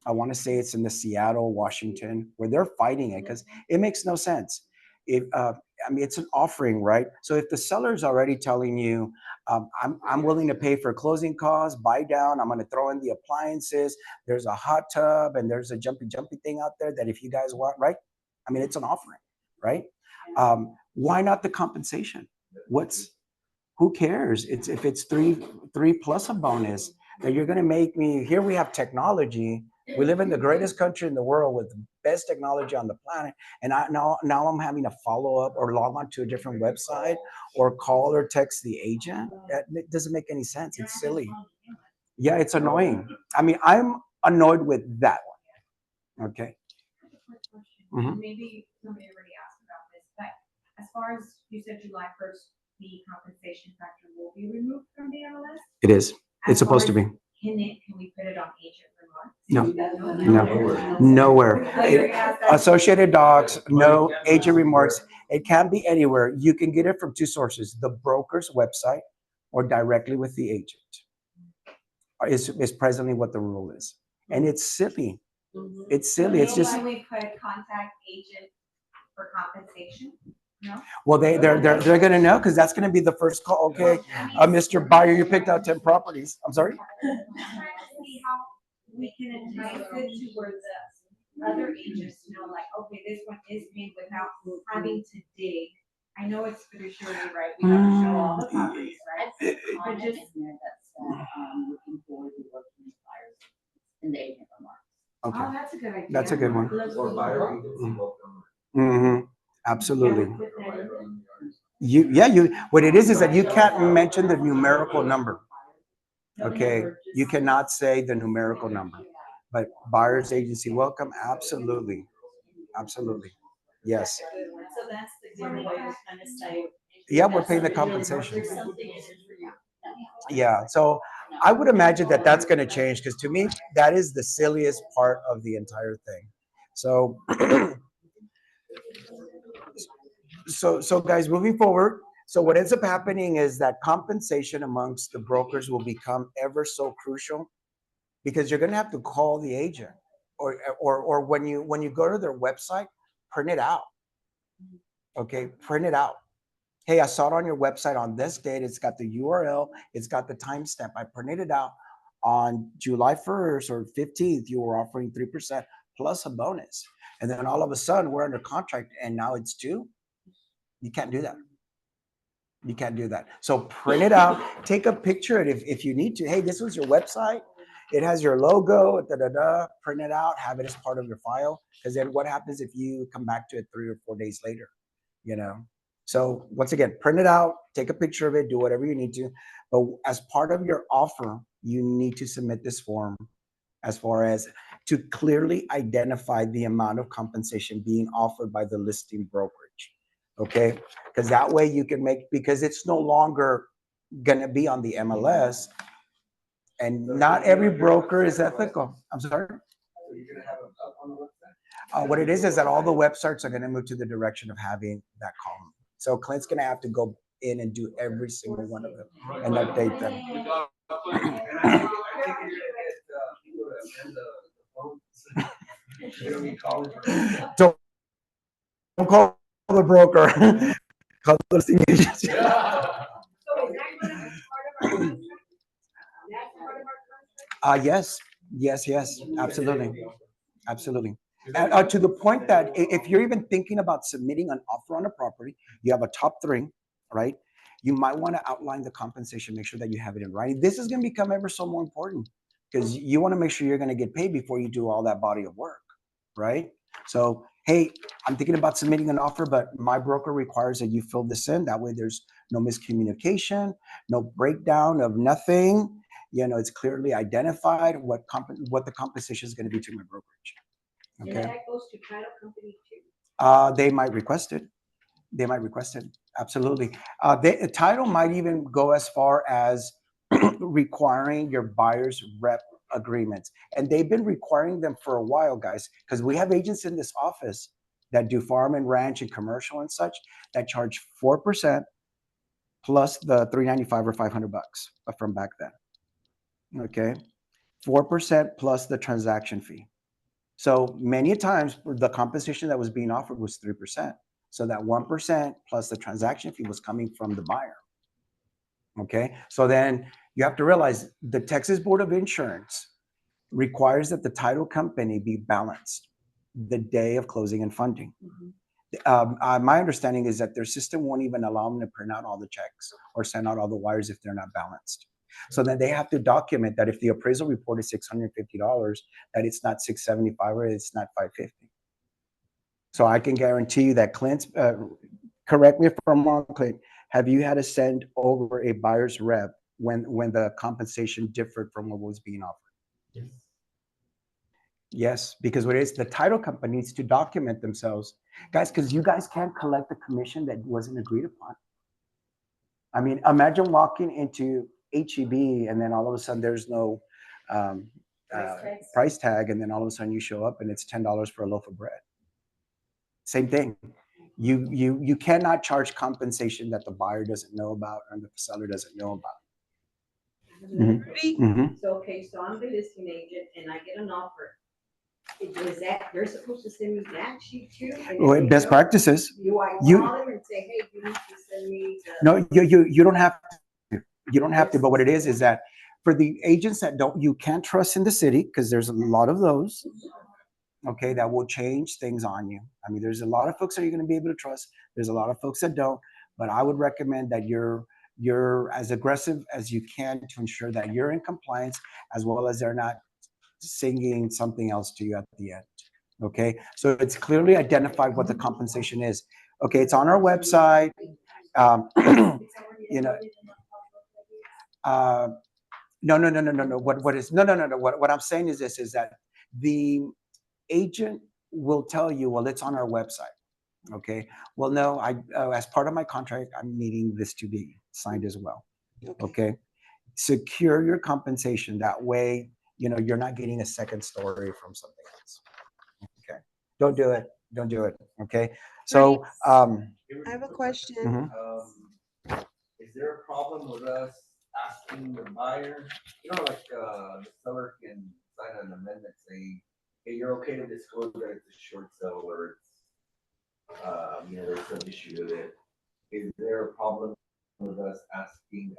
I want to say it's in the Seattle, Washington, where they're fighting it because it makes no sense. It's an offering, right? So if the seller's already telling you, I'm willing to pay for closing costs, buy down, I'm going to throw in the appliances, there's a hot tub, and there's a jumpy thing out there that if you guys want, right? It's an offering, right? Why not the compensation? Who cares? If it's three plus a bonus that you're going to make me. Here we have technology. We live in the greatest country in the world with the best technology on the planet. And now I'm having to follow up or log on to a different website or call or text the agent. That doesn't make any sense. It's silly. Yeah, it's annoying. I'm annoyed with that one. Okay. Mm-hmm. Maybe somebody already asked about this, but as far as you said July 1st, the compensation factor will be removed from the MLS? It is. It's supposed to be. Can we put it on agent remarks? No, nowhere. Associated Docs, no agent remarks. It can be anywhere. You can get it from 2 sources: the broker's website or directly with the agent. is presently what the rule is. And it's silly. Mhm. It's silly. It's just, Why we could contact agent for compensation? No? well, they're gonna know, because that's gonna be the first call. Okay, Mr. Buyer, you picked out 10 properties. I'm sorry? I'm trying to see how we can entice it to where the other agents know, like, okay, this one is paid without having to dig. I know it's fiduciary, right? We have to show all the properties, right? But just in there that's, looking forward to working with buyers in the agent remarks. Oh, Okay, that's a good idea. that's a good one. Or buyer agency welcome. Mm-hmm. Absolutely. Yeah, we put that in there. What it is that you can't mention the numerical number. Okay, you cannot say the numerical number, but buyer's agency welcome, absolutely, absolutely, yes. So that's the good way to kind of say. Yeah, we're paying the compensation. There's something in it for you. Yeah, so I would imagine that that's going to change, because to me, that is the silliest part of the entire thing. So, so guys, moving forward, so what ends up happening is that compensation amongst the brokers will become ever so crucial, because you're going to have to call the agent, or when you go to their website, print it out. Okay, print it out. Hey, I saw it on your website on this date. It's got the URL. It's got the timestamp. I printed it out on July 1st or 15th. You were offering 3% plus a bonus, and then all of a sudden we're under contract, and now it's 2. You can't do that. You can't do that. So print it out, take a picture of it if you need to. Hey, this was your website. It has your logo, print it out, have it as part of your file. Because then what happens if you come back to it 3 or 4 days later, you know? So once again, print it out, take a picture of it, do whatever you need to. But as part of your offer, you need to submit this form as far as to clearly identify the amount of compensation being offered by the listing brokerage. Okay, because that way you can make, because it's no longer going to be on the MLS, and not every broker is ethical. I'm sorry. So you're gonna have them up on the website? What it is that all the websites are going to move to the direction of having that column. So Clint's going to have to go in and do every single one of them and update them. And I take it you're gonna get people to amend the phones. You're gonna be calling. Don't call the broker. Call the listing agent. So is that gonna be part of our contract? That's part of our contract? Yes, absolutely, absolutely. And to the point that if you're even thinking about submitting an offer on a property, you have a top 3, right? You might want to outline the compensation, make sure that you have it in writing. This is going to become ever so more important, because you want to make sure you're going to get paid before you do all that body of work, right? So, hey, I'm thinking about submitting an offer, but my broker requires that you fill this in. That way there's no miscommunication, no breakdown of nothing. It's clearly identified what the compensation is going to be to my brokerage. And Okay. that goes to title company too. They might request it. Absolutely. The title might even go as far as requiring your buyer's rep agreements. And they've been requiring them for a while, guys, because we have agents in this office that do farm and ranch and commercial and such that charge 4% plus the $395 or $500 from back then. Okay. 4% plus the transaction fee. So many times the compensation that was being offered was 3%. So that 1% plus the transaction fee was coming from the buyer. Okay. So then you have to realize the Texas Board of Insurance requires that the title company be balanced the day of closing and funding. My understanding is that their system won't even allow them to print out all the checks or send out all the wires if they're not balanced. So then they have to document that if the appraisal report is $650, that it's not $675 or it's not $550. So I can guarantee you that Clint's, correct me if I'm wrong, Clint, have you had to send over a buyer's rep when the compensation differed from what was being offered? Yes. Yes, because what it is, the title company needs to document themselves. Guys, because you guys can't collect the commission that wasn't agreed upon. I mean, imagine walking into HEB and then all of a sudden there's no price tag, and then all of a sudden you show up and it's $10 for a loaf of bread. Same thing. You cannot charge compensation that the buyer doesn't know about and the seller doesn't know about. Rudy? Mhm. So, okay, so I'm the listing agent and I get an offer. Is that, they're supposed to send me that sheet too? And if Well, they best don't, practices. do I You- call them and say, hey, you need to send me the? No, you don't have to. You don't have to. But what it is that for the agents that you can't trust in the city, because there's a lot of those, okay, that will change things on you. I mean, there's a lot of folks that you're going to be able to trust. There's a lot of folks that don't. But I would recommend that you're as aggressive as you can to ensure that you're in compliance, as well as they're not singing something else to you at the end. Okay, so it's clearly identified what the compensation is. Okay, it's on our website. Um, you know, uh, no. What is no. What I'm saying is this: is that the agent will tell you, well, it's on our website. Okay. Well, no, as part of my contract, I'm needing this to be signed as well. Okay. Secure your compensation. That way, you're not getting a second story from something else. Okay. Don't do it. Don't do it. Okay. So, I have a question. mhm. Is there a problem with us asking the buyer, like, the seller can sign an amendment saying, hey, you're okay to disclose that it's a short sale or it's, there's some issue with it. Is there a problem with us asking,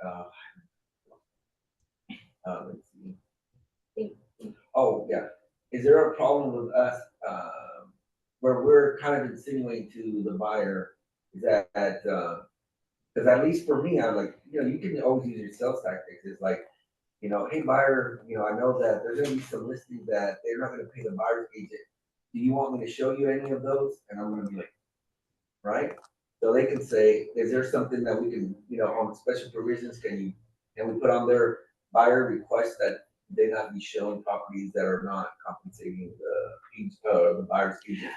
let's see. Oh, yeah. Is there a problem with us, where we're kind of insinuating to the buyer is that, because at least for me, I'm like, you can always use your sales tactics. It's like, hey buyer, I know that there's gonna be some listings that they're not gonna pay the buyer's agent. Do you want me to show you any of those? And I'm gonna be like, right? So they can say, is there something that we can, on special provisions, can we put on their buyer request that they not be showing properties that are not compensating the buyer's agent?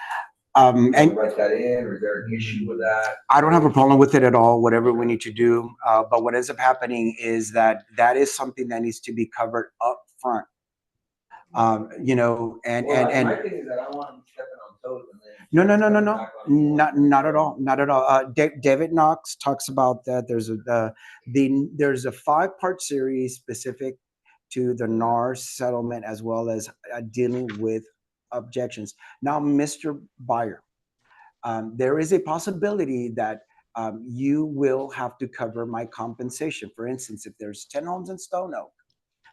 Can And we write that in, or is there an issue with that? I don't have a problem with it at all, whatever we need to do. But what ends up happening is that is something that needs to be covered up front. And Well, my thing is that I want them stepping on toes and then. no, coming back on not at all, not at all. David Knox talks about that. There's a 5-part series specific to the NAR settlement, as well as dealing with objections. Now, Mr. Buyer, there is a possibility that you will have to cover my compensation. For instance, if there's 10 homes in Stone Oak,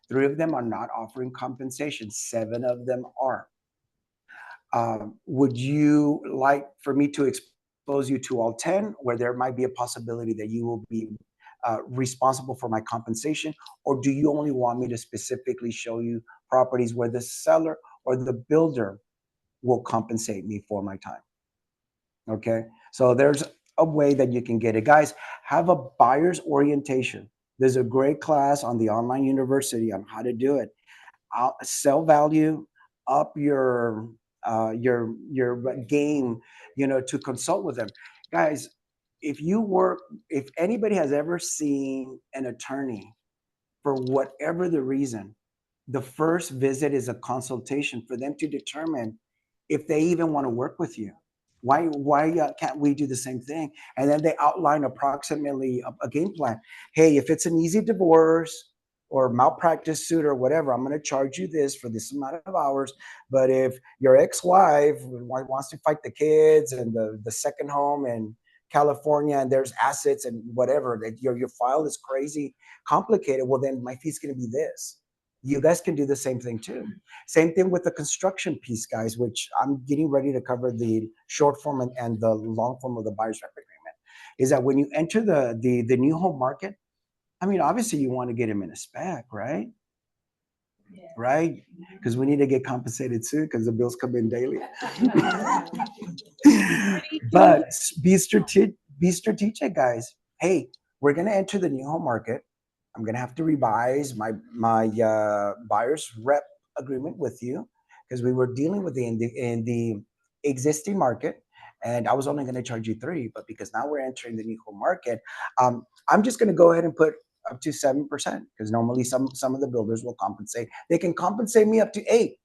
3 of them are not offering compensation, 7 of them are. Would you like for me to expose you to all 10, where there might be a possibility that you will be responsible for my compensation? Or do you only want me to specifically show you properties where the seller or the builder will compensate me for my time? Okay, so there's a way that you can get it. Guys, have a buyer's orientation. There's a great class on the online university on how to do it. Sell value, up your game, to consult with them. Guys, if anybody has ever seen an attorney, for whatever the reason, the first visit is a consultation for them to determine if they even want to work with you. Why can't we do the same thing? And then they outline approximately a game plan. Hey, if it's an easy divorce or malpractice suit or whatever, I'm going to charge you this for this amount of hours. But if your ex-wife wants to fight the kids and the second home in California, and there's assets and whatever, that your file is crazy complicated, well, then my fee's going to be this. You guys can do the same thing too. Same thing with the construction piece, guys, which I'm getting ready to cover the short form and the long form of the buyer's rep agreement, is that when you enter the new home market, I mean, obviously you want to get them in a spec, right? Yeah. Right? Because we need to get compensated soon because the bills come in daily. But be strategic, guys. Hey, we're going to enter the new home market. I'm going to have to revise my buyer's rep agreement with you, because we were dealing with in the existing market, and I was only going to charge you 3, but because now we're entering the new home market, I'm just going to go ahead and put up to 7%, because normally some of the builders will compensate. They can compensate me up to 8.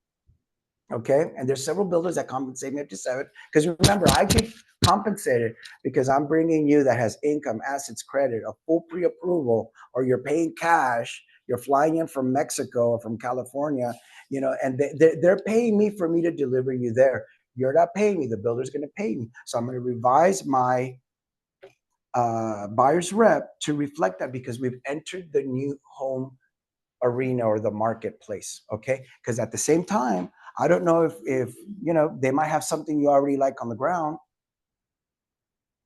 Okay, and there's several builders that compensate me up to 7, because remember, I get compensated because I'm bringing you that has income, assets, credit, a full pre-approval, or you're paying cash You're flying in from Mexico or from California, you know, and they're paying me for me to deliver you there. You're not paying me. The builder's going to pay me. So I'm going to revise my buyer's rep to reflect that because we've entered the new home arena or the marketplace. Okay. Because at the same time, I don't know if, you know, they might have something you already like on the ground,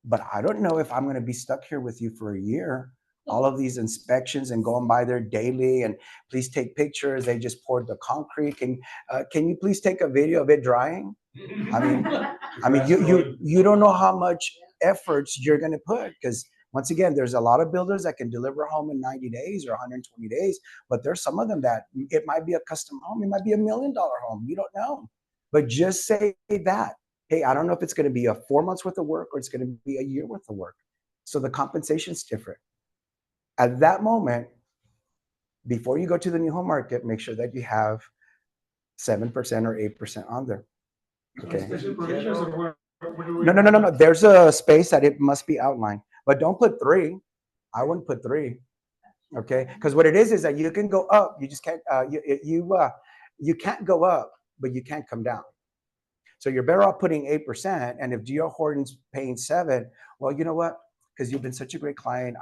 but I don't know if I'm going to be stuck here with you for a year. All of these inspections and going by there daily, and please take pictures. They just poured the concrete. Can you please take a video of it drying? I mean, you don't know how much efforts you're going to put, because once again, there's a lot of builders that can deliver a home in 90 days or 120 days, but there's some of them that it might be a custom home. It might be $1 million home. You don't know, but just say that, hey, I don't know if it's going to be a 4 months worth of work or it's going to be a year worth of work. So the compensation's different. At that moment, before you go to the new home market, make sure that you have 7% or 8% on there. Okay. Special provisions or what do we? No. There's a space that it must be outlined, but don't put 3. I wouldn't put 3. Okay, because what it is that you can go up. You just can't. You can't go up, but you can't come down. So you're better off putting 8%. And if Geo Horton's paying 7, well, you know what? Because you've been such a great client,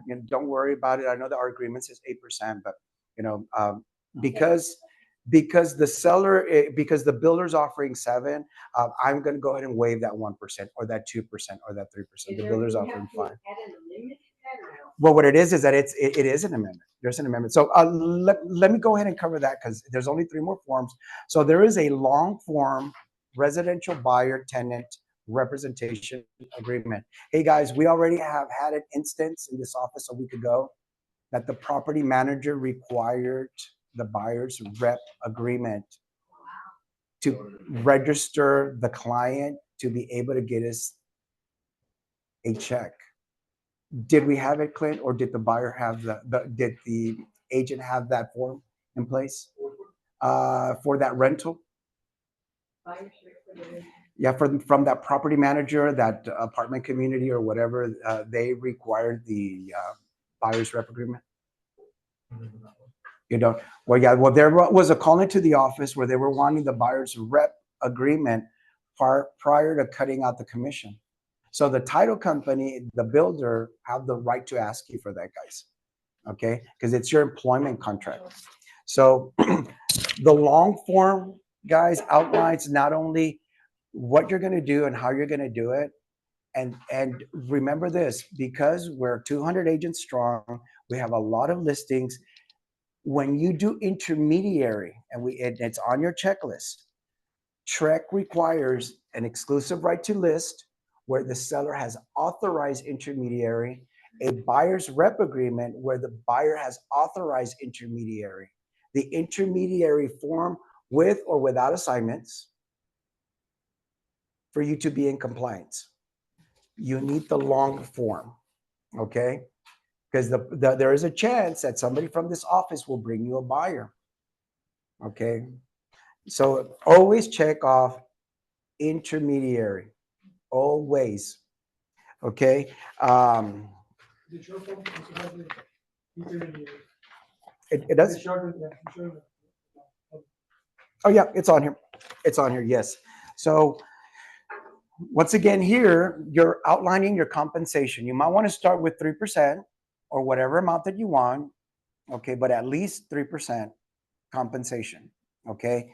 you know, don't worry about it. I know that our agreement says 8%, but you know, because the seller, because the builder's offering 7, I'm going to go ahead and waive that 1% or that 2% or that 3%. The builder's offering 5. Well, what it is that it is an amendment. There's an amendment. So let me go ahead and cover that because there's only 3 more forms. So there is a long form residential buyer tenant representation agreement. Hey guys, we already have had an instance in this office a week ago that the property manager required the buyer's rep agreement to register the client to be able to get us a check. Did we have it, Clint, or did the buyer have did the agent have that form in place for that rental? Yeah, from that property manager, that apartment community or whatever, they required the buyer's rep agreement. You don't. Well, yeah. Well, there was a call into the office where they were wanting the buyer's rep agreement prior to cutting out the commission. So the title company, the builder, have the right to ask you for that, guys. Okay, because it's your employment contract. So the long form, guys, outlines not only what you're going to do and how you're going to do it. And remember this, because we're 200 agents strong, we have a lot of listings. When you do intermediary, and it's on your checklist, TREC requires an exclusive right to list where the seller has authorized intermediary, a buyer's rep agreement where the buyer has authorized intermediary, the intermediary form with or without assignments for you to be in compliance. You need the long form, okay? Because there is a chance that somebody from this office will bring you a buyer, okay? So always check off intermediary, always, okay? The short form also has the intermediary. It does? The short, yeah, the short. Oh yeah, it's on here. It's on here, yes. So once again here, you're outlining your compensation. You might want to start with 3% or whatever amount that you want, okay? But at least 3% compensation, okay?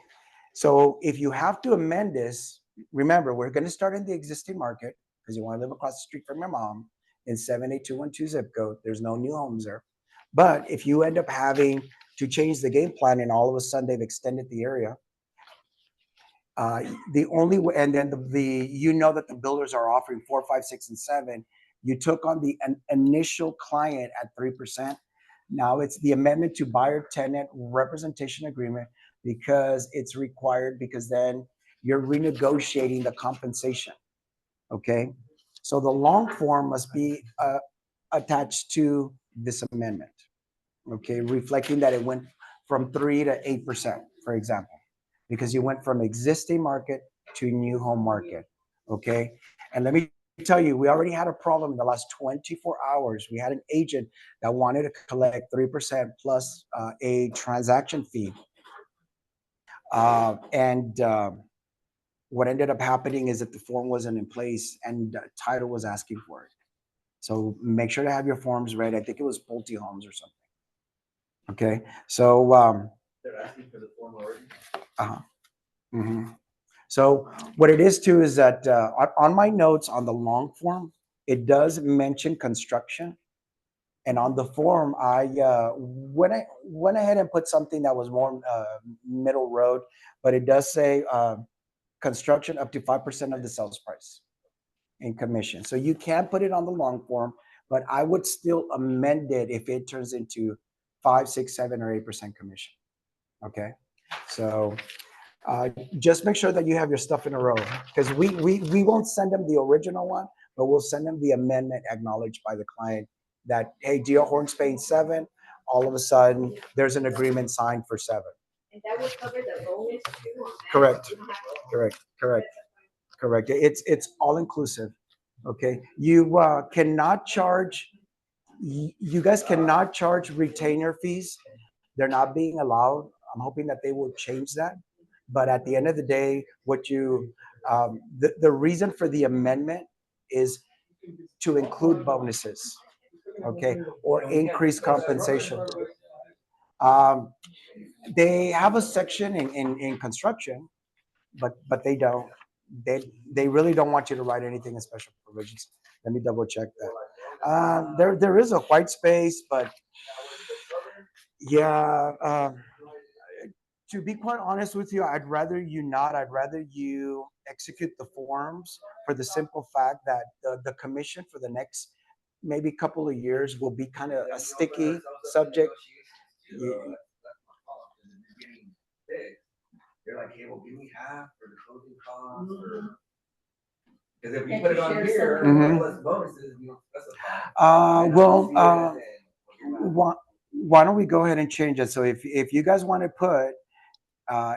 So if you have to amend this, remember, we're going to start in the existing market because you want to live across the street from your mom in 78212 zip code. There's no new homes there. But if you end up having to change the game plan and all of a sudden they've extended the area, the only way, and then you know that the builders are offering 4, 5, 6, and 7. You took on the initial client at 3%. Now it's the amendment to buyer tenant representation agreement because it's required, because then you're renegotiating the compensation. Okay, so the long form must be attached to this amendment. Okay, reflecting that it went from 3 to 8%, for example, because you went from existing market to new home market. Okay, and let me tell you, we already had a problem in the last 24 hours. We had an agent that wanted to collect 3% plus a transaction fee. And what ended up happening is that the form wasn't in place and title was asking for it. So make sure to have your forms ready. I think it was Pulte Homes or something. Okay, so They're asking for the form already. mhm. So what it is too is that on my notes on the long form, it does mention construction. And on the form, I went ahead and put something that was more middle road, but it does say construction up to 5% of the sales price in commission. So you can put it on the long form, but I would still amend it if it turns into 5, 6, 7, or 8% commission. Okay, so just make sure that you have your stuff in a row, because we won't send them the original one, but we'll send them the amendment acknowledged by the client that, hey, deal Horn's paying 7. All of a sudden, there's an agreement signed for 7. And that would cover the bonus too on that? Correct. You don't have to- Correct. It's all inclusive. Okay, you cannot charge. You guys cannot charge retainer fees. They're not being allowed. I'm hoping that they will change that. But at the end of the day, the reason for the amendment is to include bonuses, okay, or increased compensation. Um, they have a section in construction, but they don't. They really don't want you to write anything in special provisions. Let me double check that. There is a white space, but yeah. To be quite honest with you, I'd rather you not. I'd rather you execute the forms for the simple fact that the commission for the next maybe couple of years will be kind of a sticky subject. You're like, hey, well, give me half for the closing costs, or because if we Can't put it you on share here, Mhm. plus bonuses, we don't specify. Why don't we go ahead and change it? So if you guys want to put uh,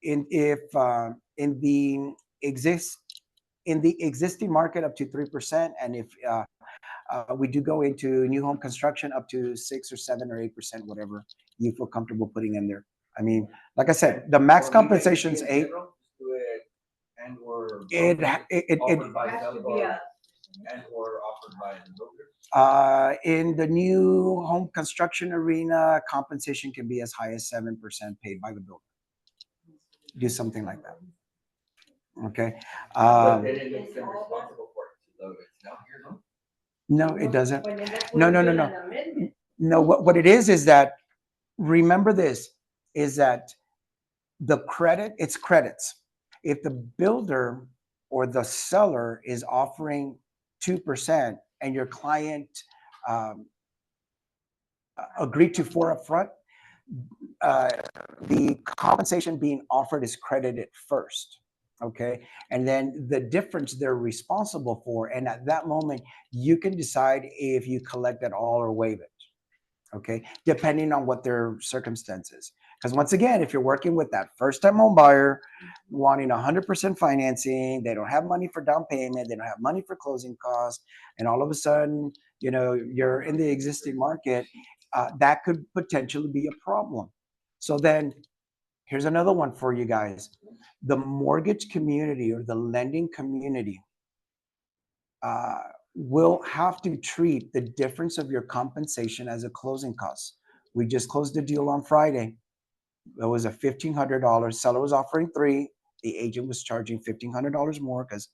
in the existing market up to 3%, and if we do go into new home construction up to 6 or 7 or 8%, whatever you feel comfortable putting in there. I mean, like I said, the max compensation is 8. And or It offered by Has to the be a- and or offered by the builder. in the new home construction arena, compensation can be as high as 7% paid by the builder. Do something like that. Okay. But then it makes them responsible for it. So it's down here, no? No, it doesn't. Well, then that's No, what no, we're no, doing no. an amendment. No, what it is that, remember this, is that the credit, it's credits. If the builder or the seller is offering 2% and your client um, agreed to 4 upfront, uh, the compensation being offered is credited first. Okay, and then the difference they're responsible for, and at that moment you can decide if you collect it all or waive it. Okay, depending on what their circumstances. Because once again, if you're working with that first-time home buyer wanting 100% financing, they don't have money for down payment, they don't have money for closing costs, and all of a sudden, you're in the existing market, that could potentially be a problem. So then, here's another one for you guys. The mortgage community or the lending community will have to treat the difference of your compensation as a closing cost. We just closed a deal on Friday. It was a $1,500. Seller was offering 3. The agent was charging $1,500 more because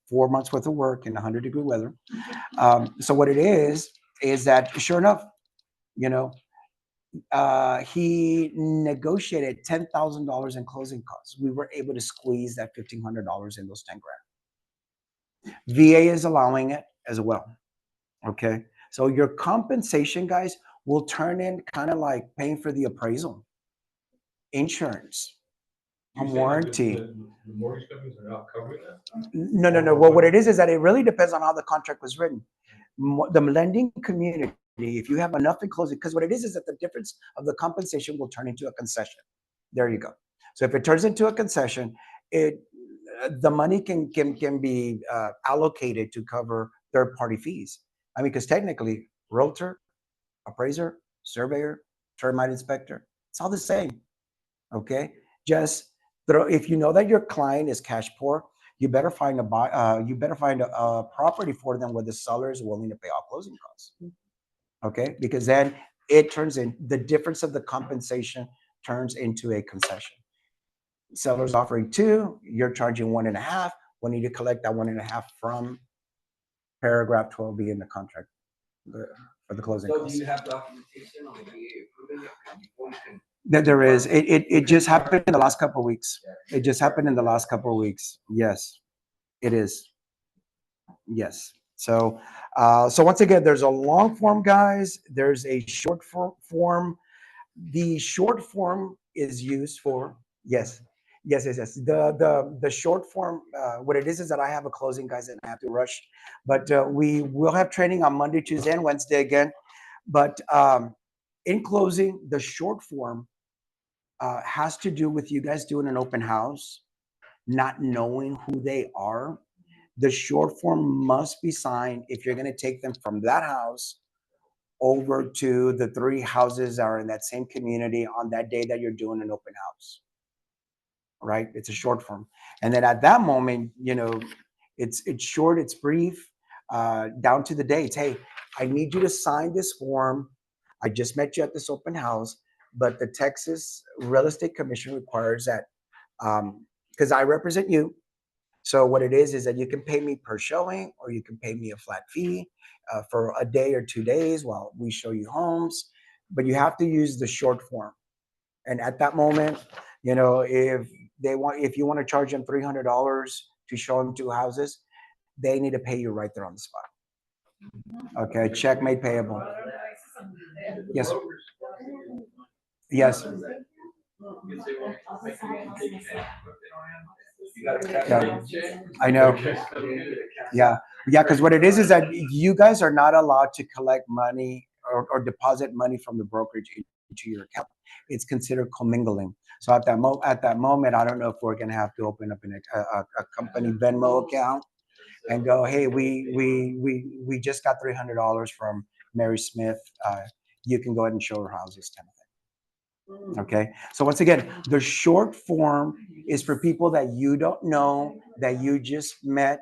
4 months worth of work in 100-degree weather. So what it is that sure enough, he negotiated $10,000 in closing costs. We were able to squeeze that $1,500 in those 10 grand. VA is allowing it as well. Okay. So your compensation, guys, will turn in kind of like paying for the appraisal, insurance, a warranty. The mortgage companies are not covering that? No. Well, what it is that it really depends on how the contract was written. The lending community, if you have enough in closing, because what it is that the difference of the compensation will turn into a concession. There you go. So if it turns into a concession, the money can be allocated to cover third-party fees. I mean, because technically, realtor, appraiser, surveyor, termite inspector, it's all the same. Okay, just if you know that your client is cash poor, you better find a property for them where the seller is willing to pay all closing costs. Okay, because then it turns in the difference of the compensation turns into a concession. Seller's offering 2, you're charging 1.5. We need to collect that 1.5 from paragraph 12B in the contract for the closing So do costs. you have documentation on the VA approving it before you can? That there is. It just happened in the last couple of weeks. It just happened in the last couple of weeks. Yes, it is. Yes. So, so once again, there's a long form, guys. There's a short form. The short form is used for, yes, yes. The short form, what it is that I have a closing, guys, and I have to rush. But we will have training on Monday, Tuesday, and Wednesday again. But in closing, the short form has to do with you guys doing an open house, not knowing who they are. The short form must be signed if you're going to take them from that house over to the 3 houses that are in that same community on that day that you're doing an open house. Right? It's a short form. And then at that moment, you know, it's short, it's brief, down to the dates. Hey, I need you to sign this form. I just met you at this open house, but the Texas Real Estate Commission requires that, because I represent you. So what it is that you can pay me per showing, or you can pay me a flat fee for a day or 2 days while we show you homes, but you have to use the short form. And at that moment, you know, if you want to charge them $300 to show them 2 houses, they need to pay you right there on the spot. Okay, check made payable. Yes. Yes. Yeah, I know. Yeah, because what it is that you guys are not allowed to collect money or deposit money from the brokerage into your account. It's considered commingling. So at that moment, I don't know if we're gonna have to open up a company Venmo account and go, hey, we just got $300 from Mary Smith. You can go ahead and show her houses, kind of thing. Okay. So once again, the short form is for people that you don't know, that you just met,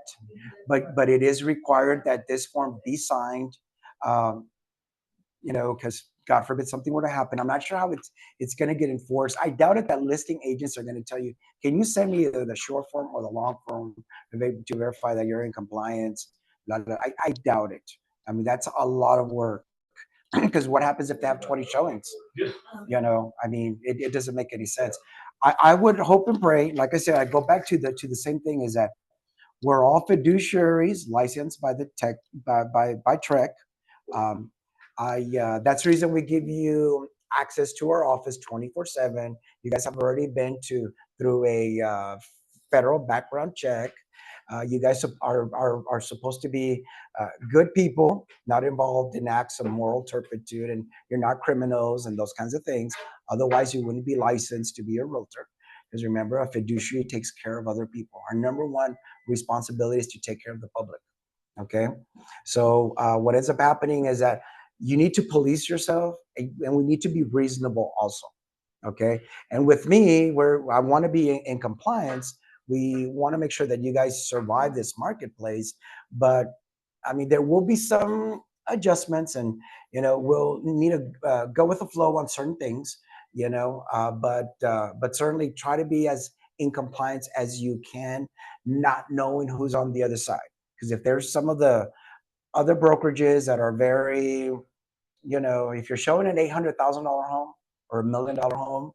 but it is required that this form be signed. You know, because God forbid something were to happen. I'm not sure how it's going to get enforced. I doubt it that listing agents are going to tell you, can you send me either the short form or the long form to verify that you're in compliance? I doubt it. I mean, that's a lot of work. Because what happens if they have 20 showings? You know, I mean, it doesn't make any sense. I would hope and pray, like I said, I go back to the same thing, is that we're all fiduciaries licensed by the by TREC. That's the reason we give you access to our office 24/7. You guys have already been through a federal background check. You guys are supposed to be good people, not involved in acts of moral turpitude, and you're not criminals and those kinds of things. Otherwise, you wouldn't be licensed to be a realtor. Because remember, a fiduciary takes care of other people. Our number one responsibility is to take care of the public. Okay, so what ends up happening is that you need to police yourself, and we need to be reasonable also. Okay, and with me, where I want to be in compliance, we want to make sure that you guys survive this marketplace. But I mean, there will be some adjustments, and you know, we'll need to go with the flow on certain things. You know, but certainly try to be as in compliance as you can, not knowing who's on the other side. Because if there's some of the other brokerages that are very, you know, if you're showing an $800,000 home or $1 million home,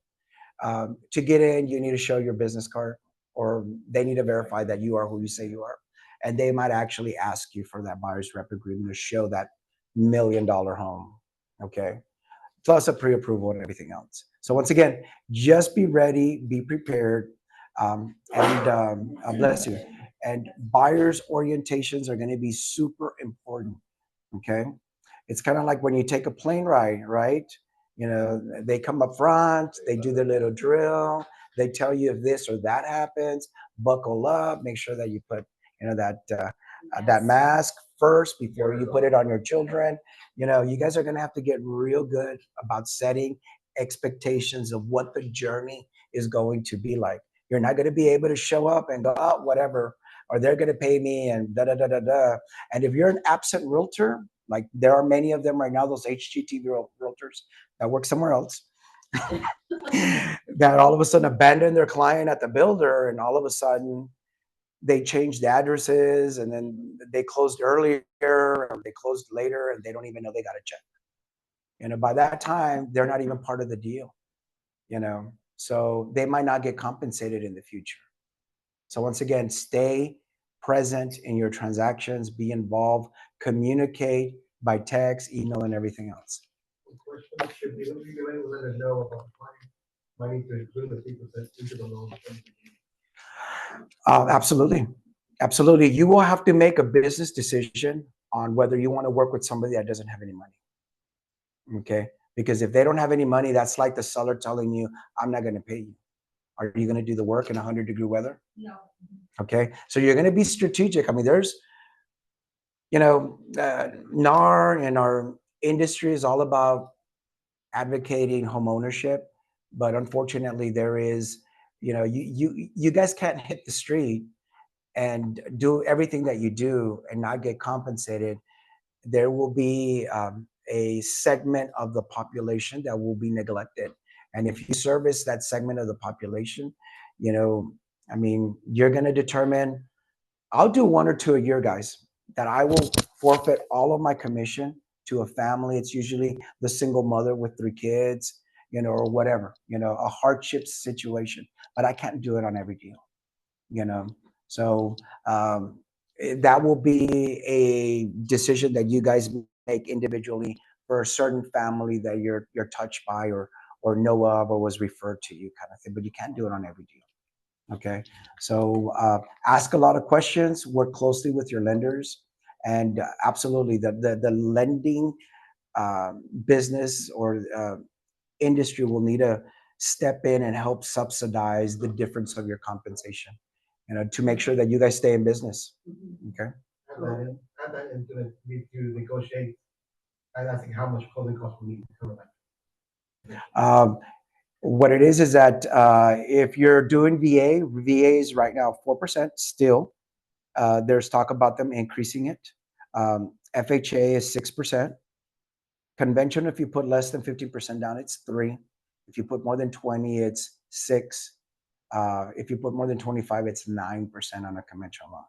to get in, you need to show your business card, or they need to verify that you are who you say you are. And they might actually ask you for that buyer's rep agreement to show that $1 million home. Okay. Plus a pre-approval and everything else. So once again, just be ready, be prepared, and bless you. And buyers' orientations are going to be super important. Okay, it's kind of like when you take a plane ride, right? You know, they come up front, they do their little drill, They tell you if this or that happens, buckle up, make sure that you put, that mask first before you put it on your children. You guys are going to have to get real good about setting expectations of what the journey is going to be like. You're not going to be able to show up and go, oh, whatever, or they're going to pay me and da da da da da. And if you're an absent realtor, like there are many of them right now, those HGTV realtors that work somewhere else, that all of a sudden abandon their client at the builder, and all of a sudden they changed the addresses, and then they closed earlier or they closed later, and they don't even know they got a check. By that time, they're not even part of the deal, so they might not get compensated in the future. So once again, stay present in your transactions, be involved, communicate by text, email, and everything else. Question, should we let them know about the client money to include the 3% into the loan? Absolutely. Absolutely. You will have to make a business decision on whether you want to work with somebody that doesn't have any money. Okay? Because if they don't have any money, that's like the seller telling you, I'm not going to pay you. Are you going to do the work in 100-degree weather? No. Okay? So you're going to be strategic. I mean, there's, NAR and our industry is all about advocating home ownership, but unfortunately there is, you guys can't hit the street and do everything that you do and not get compensated. There will be a segment of the population that will be neglected, and if you service that segment of the population, you're going to determine, I'll do 1 or 2 a year, guys, that I will forfeit all of my commission to a family. It's usually the single mother with 3 kids, or whatever, a hardship situation. But I can't do it on every deal, So that will be a decision that you guys make individually for a certain family that you're touched by or know of or was referred to you, kind of thing. But you can't do it on every deal. Okay, so ask a lot of questions, work closely with your lenders, and absolutely the lending business or industry will need to step in and help subsidize the difference of your compensation, to make sure that you guys stay in business. Okay. Add that into it, need to negotiate, and I think how much closing costs will need to cover that. What it is that if you're doing VA is right now 4% still. There's talk about them increasing it. FHA is 6%. Conventional, if you put less than 15% down, it's 3. If you put more than 20, it's 6. If you put more than 25, it's 9% on a conventional loan.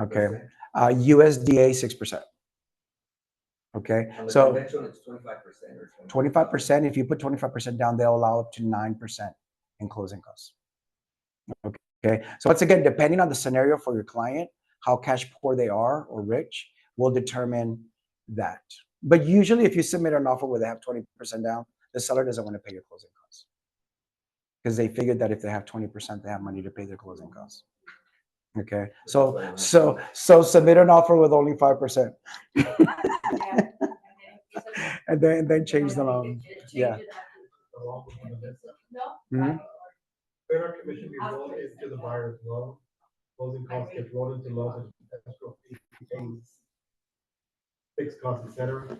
Okay. USDA 6%. Okay, On the so conventional, it's 25% or 25%. If you put 25% down, they'll allow up to 9% in closing costs. Okay, so once again, depending on the scenario for your client, how cash poor they are or rich will determine that. But usually, if you submit an offer where they have 20% down, the seller doesn't want to pay your closing costs because they figured that if they have 20%, they have money to pay their closing costs. Okay, so submit an offer with only 5%. and then change the loan. Yeah. Mhm. Could our commission be rolled into the buyer's loan? Closing costs get rolled into loans and escrow fees, fixed costs, etc.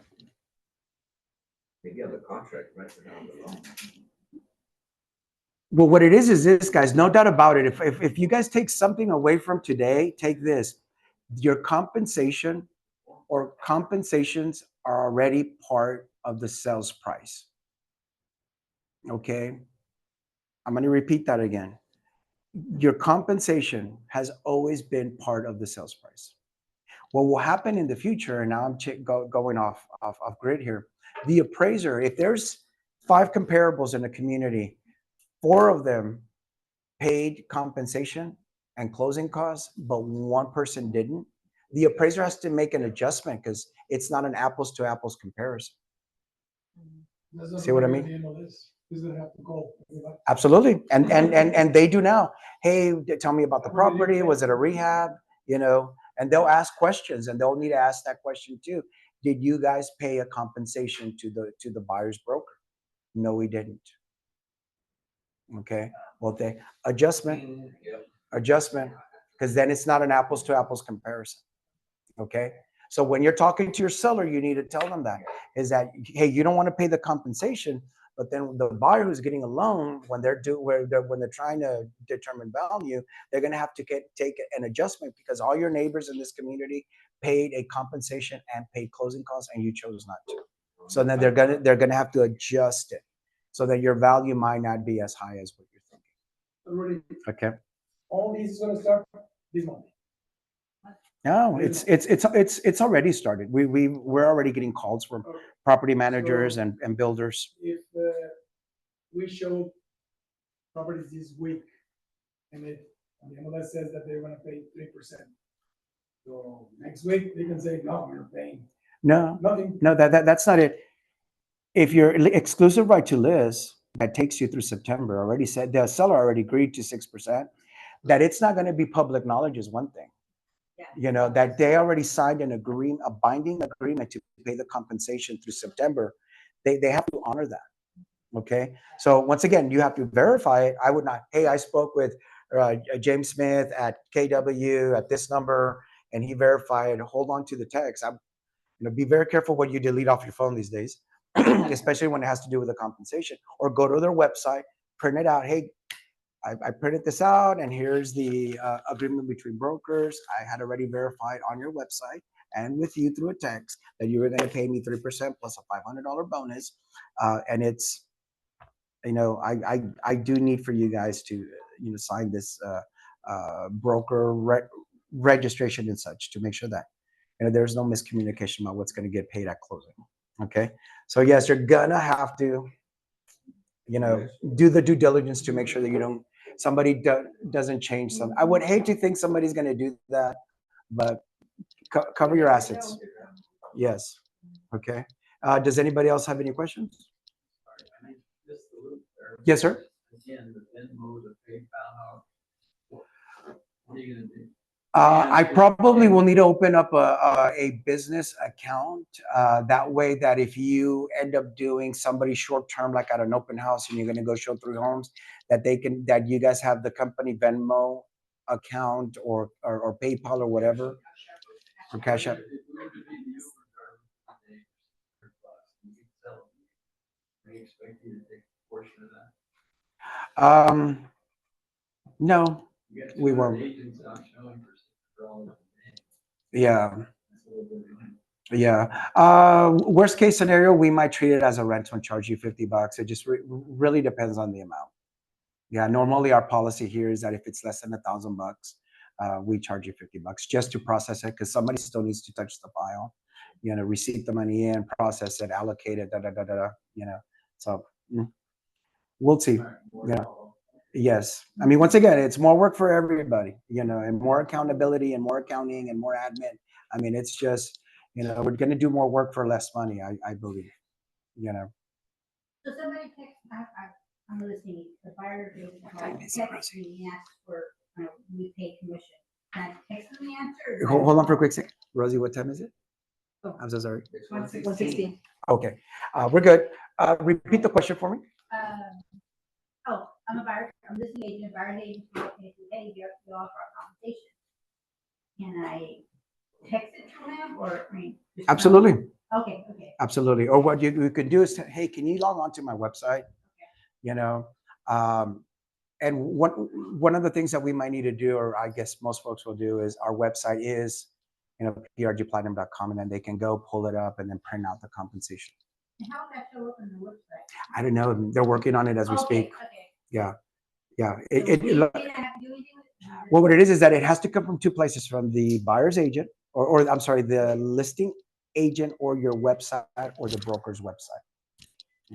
Maybe on the contract, right? But not on the loan. Well, what it is this, guys, no doubt about it. If you guys take something away from today, take this. Your compensation or compensations are already part of the sales price. Okay? I'm going to repeat that again. Your compensation has always been part of the sales price. What will happen in the future, and now I'm going off grid here, the appraiser, if there's 5 comparables in a community, 4 of them paid compensation and closing costs, but 1 person didn't, the appraiser has to make an adjustment because it's not an apples to apples comparison. See what I mean? Who's gonna have to go? Absolutely. And they do now. Hey, tell me about the property. Was it a rehab? And they'll ask questions, and they'll need to ask that question too. Did you guys pay a compensation to the buyer's broker? No, we didn't. Okay, well, they adjustment, Yep. adjustment, because then it's not an apples to apples comparison. Okay, so when you're talking to your seller, you need to tell them that is that, hey, you don't want to pay the compensation, but then the buyer who's getting a loan, when when they're trying to determine value, they're going to have to take an adjustment because all your neighbors in this community paid a compensation and paid closing costs, and you chose not to. So then they're gonna have to adjust it so that your value might not be as high as what you're Already, thinking. Okay. all these is gonna start this month. No, it's already started. We're already getting calls from Okay. property managers and builders. If we show properties this week, and the MLS says that they're gonna pay 3%. So next week, they can say, no, we're paying No, nothing. no, that's not it. If your exclusive right to list that takes you through September already said, the seller already agreed to 6%, that it's not going to be public knowledge is one thing. You know, that they already signed an agreement, a binding agreement to pay the compensation through September. They have to honor that. Okay. So once again, you have to verify it. I would not, hey, I spoke with James Smith at KW at this number, and he verified, hold on to the text. Be very careful what you delete off your phone these days, especially when it has to do with the compensation. Or go to their website, print it out. Hey, I printed this out, and here's the agreement between brokers. I had already verified on your website and with you through a text that you were going to pay me 3% plus a $500 bonus. And it's, I do need for you guys to, sign this broker registration and such to make sure that there's no miscommunication about what's going to get paid at closing. Okay, so yes, you're gonna have to, do the due diligence to make sure that somebody doesn't change something. I would hate to think somebody's going to do that, but cover your assets. Yes. Okay. Does anybody else have any questions? Just a little there. Yes, sir. Again, the Venmo, the PayPal, what are you gonna do? I probably will need to open up a business account. That way that if you end up doing somebody short term, like at an open house, and you're going to go show 3 homes, that you guys have the company Venmo account or PayPal or whatever, or Cash App. If we were to be the Uber driver today, you could sell it. They expect you to take a portion of that. No, You got we 200 won't. agents out showing for $6 a day. Yeah. That's a little bit of money. Yeah. Worst case scenario, we might treat it as a rental and charge you $50. It just really depends on the amount. Yeah. Normally, our policy here is that if it's less than $1,000, we charge you $50 just to process it, because somebody still needs to touch the file, receipt the money in, process it, allocate it, So we'll see. Yeah. Yes. I mean, once again, it's more work for everybody, and more accountability and more accounting and more admin. I mean, it's just, we're going to do more work for less money, I believe, So somebody text, I'm listening, the buyer text me and asked for, we pay commission. Can I text them the answer? Hold on for a quick second. Rosie, what time is it? Oh. I'm so sorry. It's 116. Okay. We're good. Repeat the question for me. I'm a buyer, I'm listing agent, buyer agent, hey, you offer a compensation. Can I text it to them or? Just Absolutely. Okay. Absolutely. Or what you could do is, hey, can you log on to my website? And one of the things that we might need to do, or I guess most folks will do, is our website is, prgplatinum.com, and then they can go pull it up and then print out the compensation. And how would that show up on the website? I don't know. They're working on it as we speak. Okay. Yeah. So we didn't have to do anything with it? Well, what it is that it has to come from 2 places: from the buyer's agent, or I'm sorry, the listing agent, or your website, or the broker's website.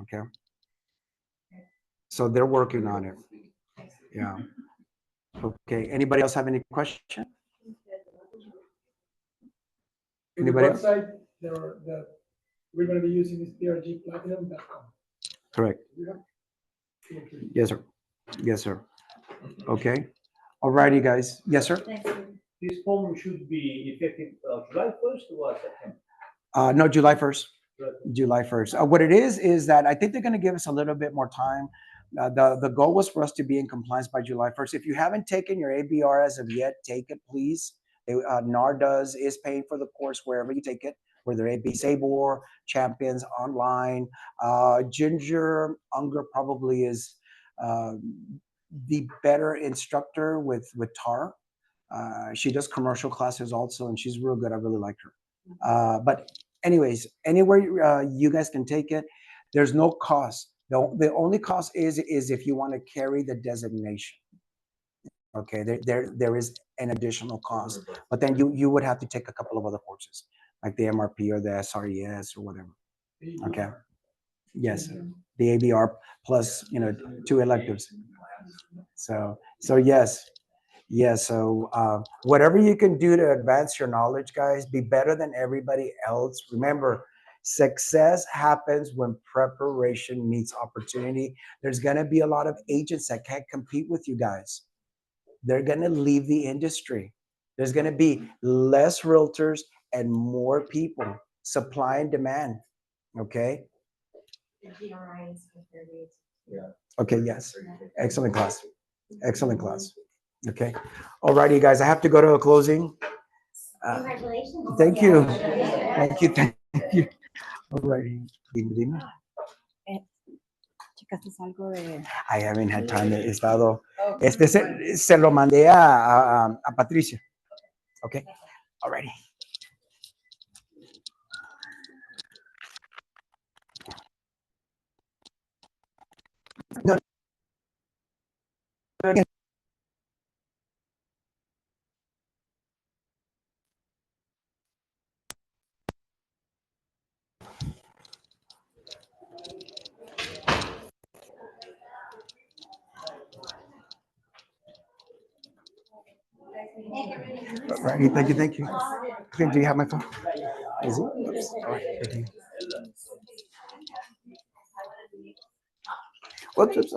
Okay. So they're working on it. Yeah. Okay. Anybody else have any question? Anybody The else? website that we're gonna be using is trgplatinum.com. Correct. Yeah. Yes, sir. Yes, sir. Okay. All righty, guys. Yes, sir. This form should be effective July 1st or September? No, July 1st. July 1st. What it is that I think they're going to give us a little bit more time The goal was for us to be in compliance by July 1st. If you haven't taken your ABR as of yet, take it, please. NAR is paying for the course wherever you take it, whether it be Sabor, Champions, online. Ginger Unger probably is the better instructor with TAR. She does commercial classes also, and she's real good. I really like her. But anyways, anywhere you guys can take it. There's no cost. The only cost is if you want to carry the designation. Okay, there is an additional cost, but then you would have to take a couple of other courses, like the MRP or the SRES or whatever. Okay. Yes, the ABR plus 2 electives. So yes. So whatever you can do to advance your knowledge, guys, be better than everybody else. Remember, success happens when preparation meets opportunity. There's going to be a lot of agents that can't compete with you guys. They're going to leave the industry. There's going to be less realtors and more people. Supply and demand. Okay. Okay. Yes. Excellent class. Excellent class. Okay. All righty, guys. I have to go to a closing. Congratulations. Thank you. Thank you. Thank you. All righty. Dime. ¿Checaste algo de...? I haven't had time. He estado. Se lo mandé a Patricia. Okay. All righty. No. Righty. Thank you. Do you have my phone? Is it? Oops. All right. Good to you. Whoops.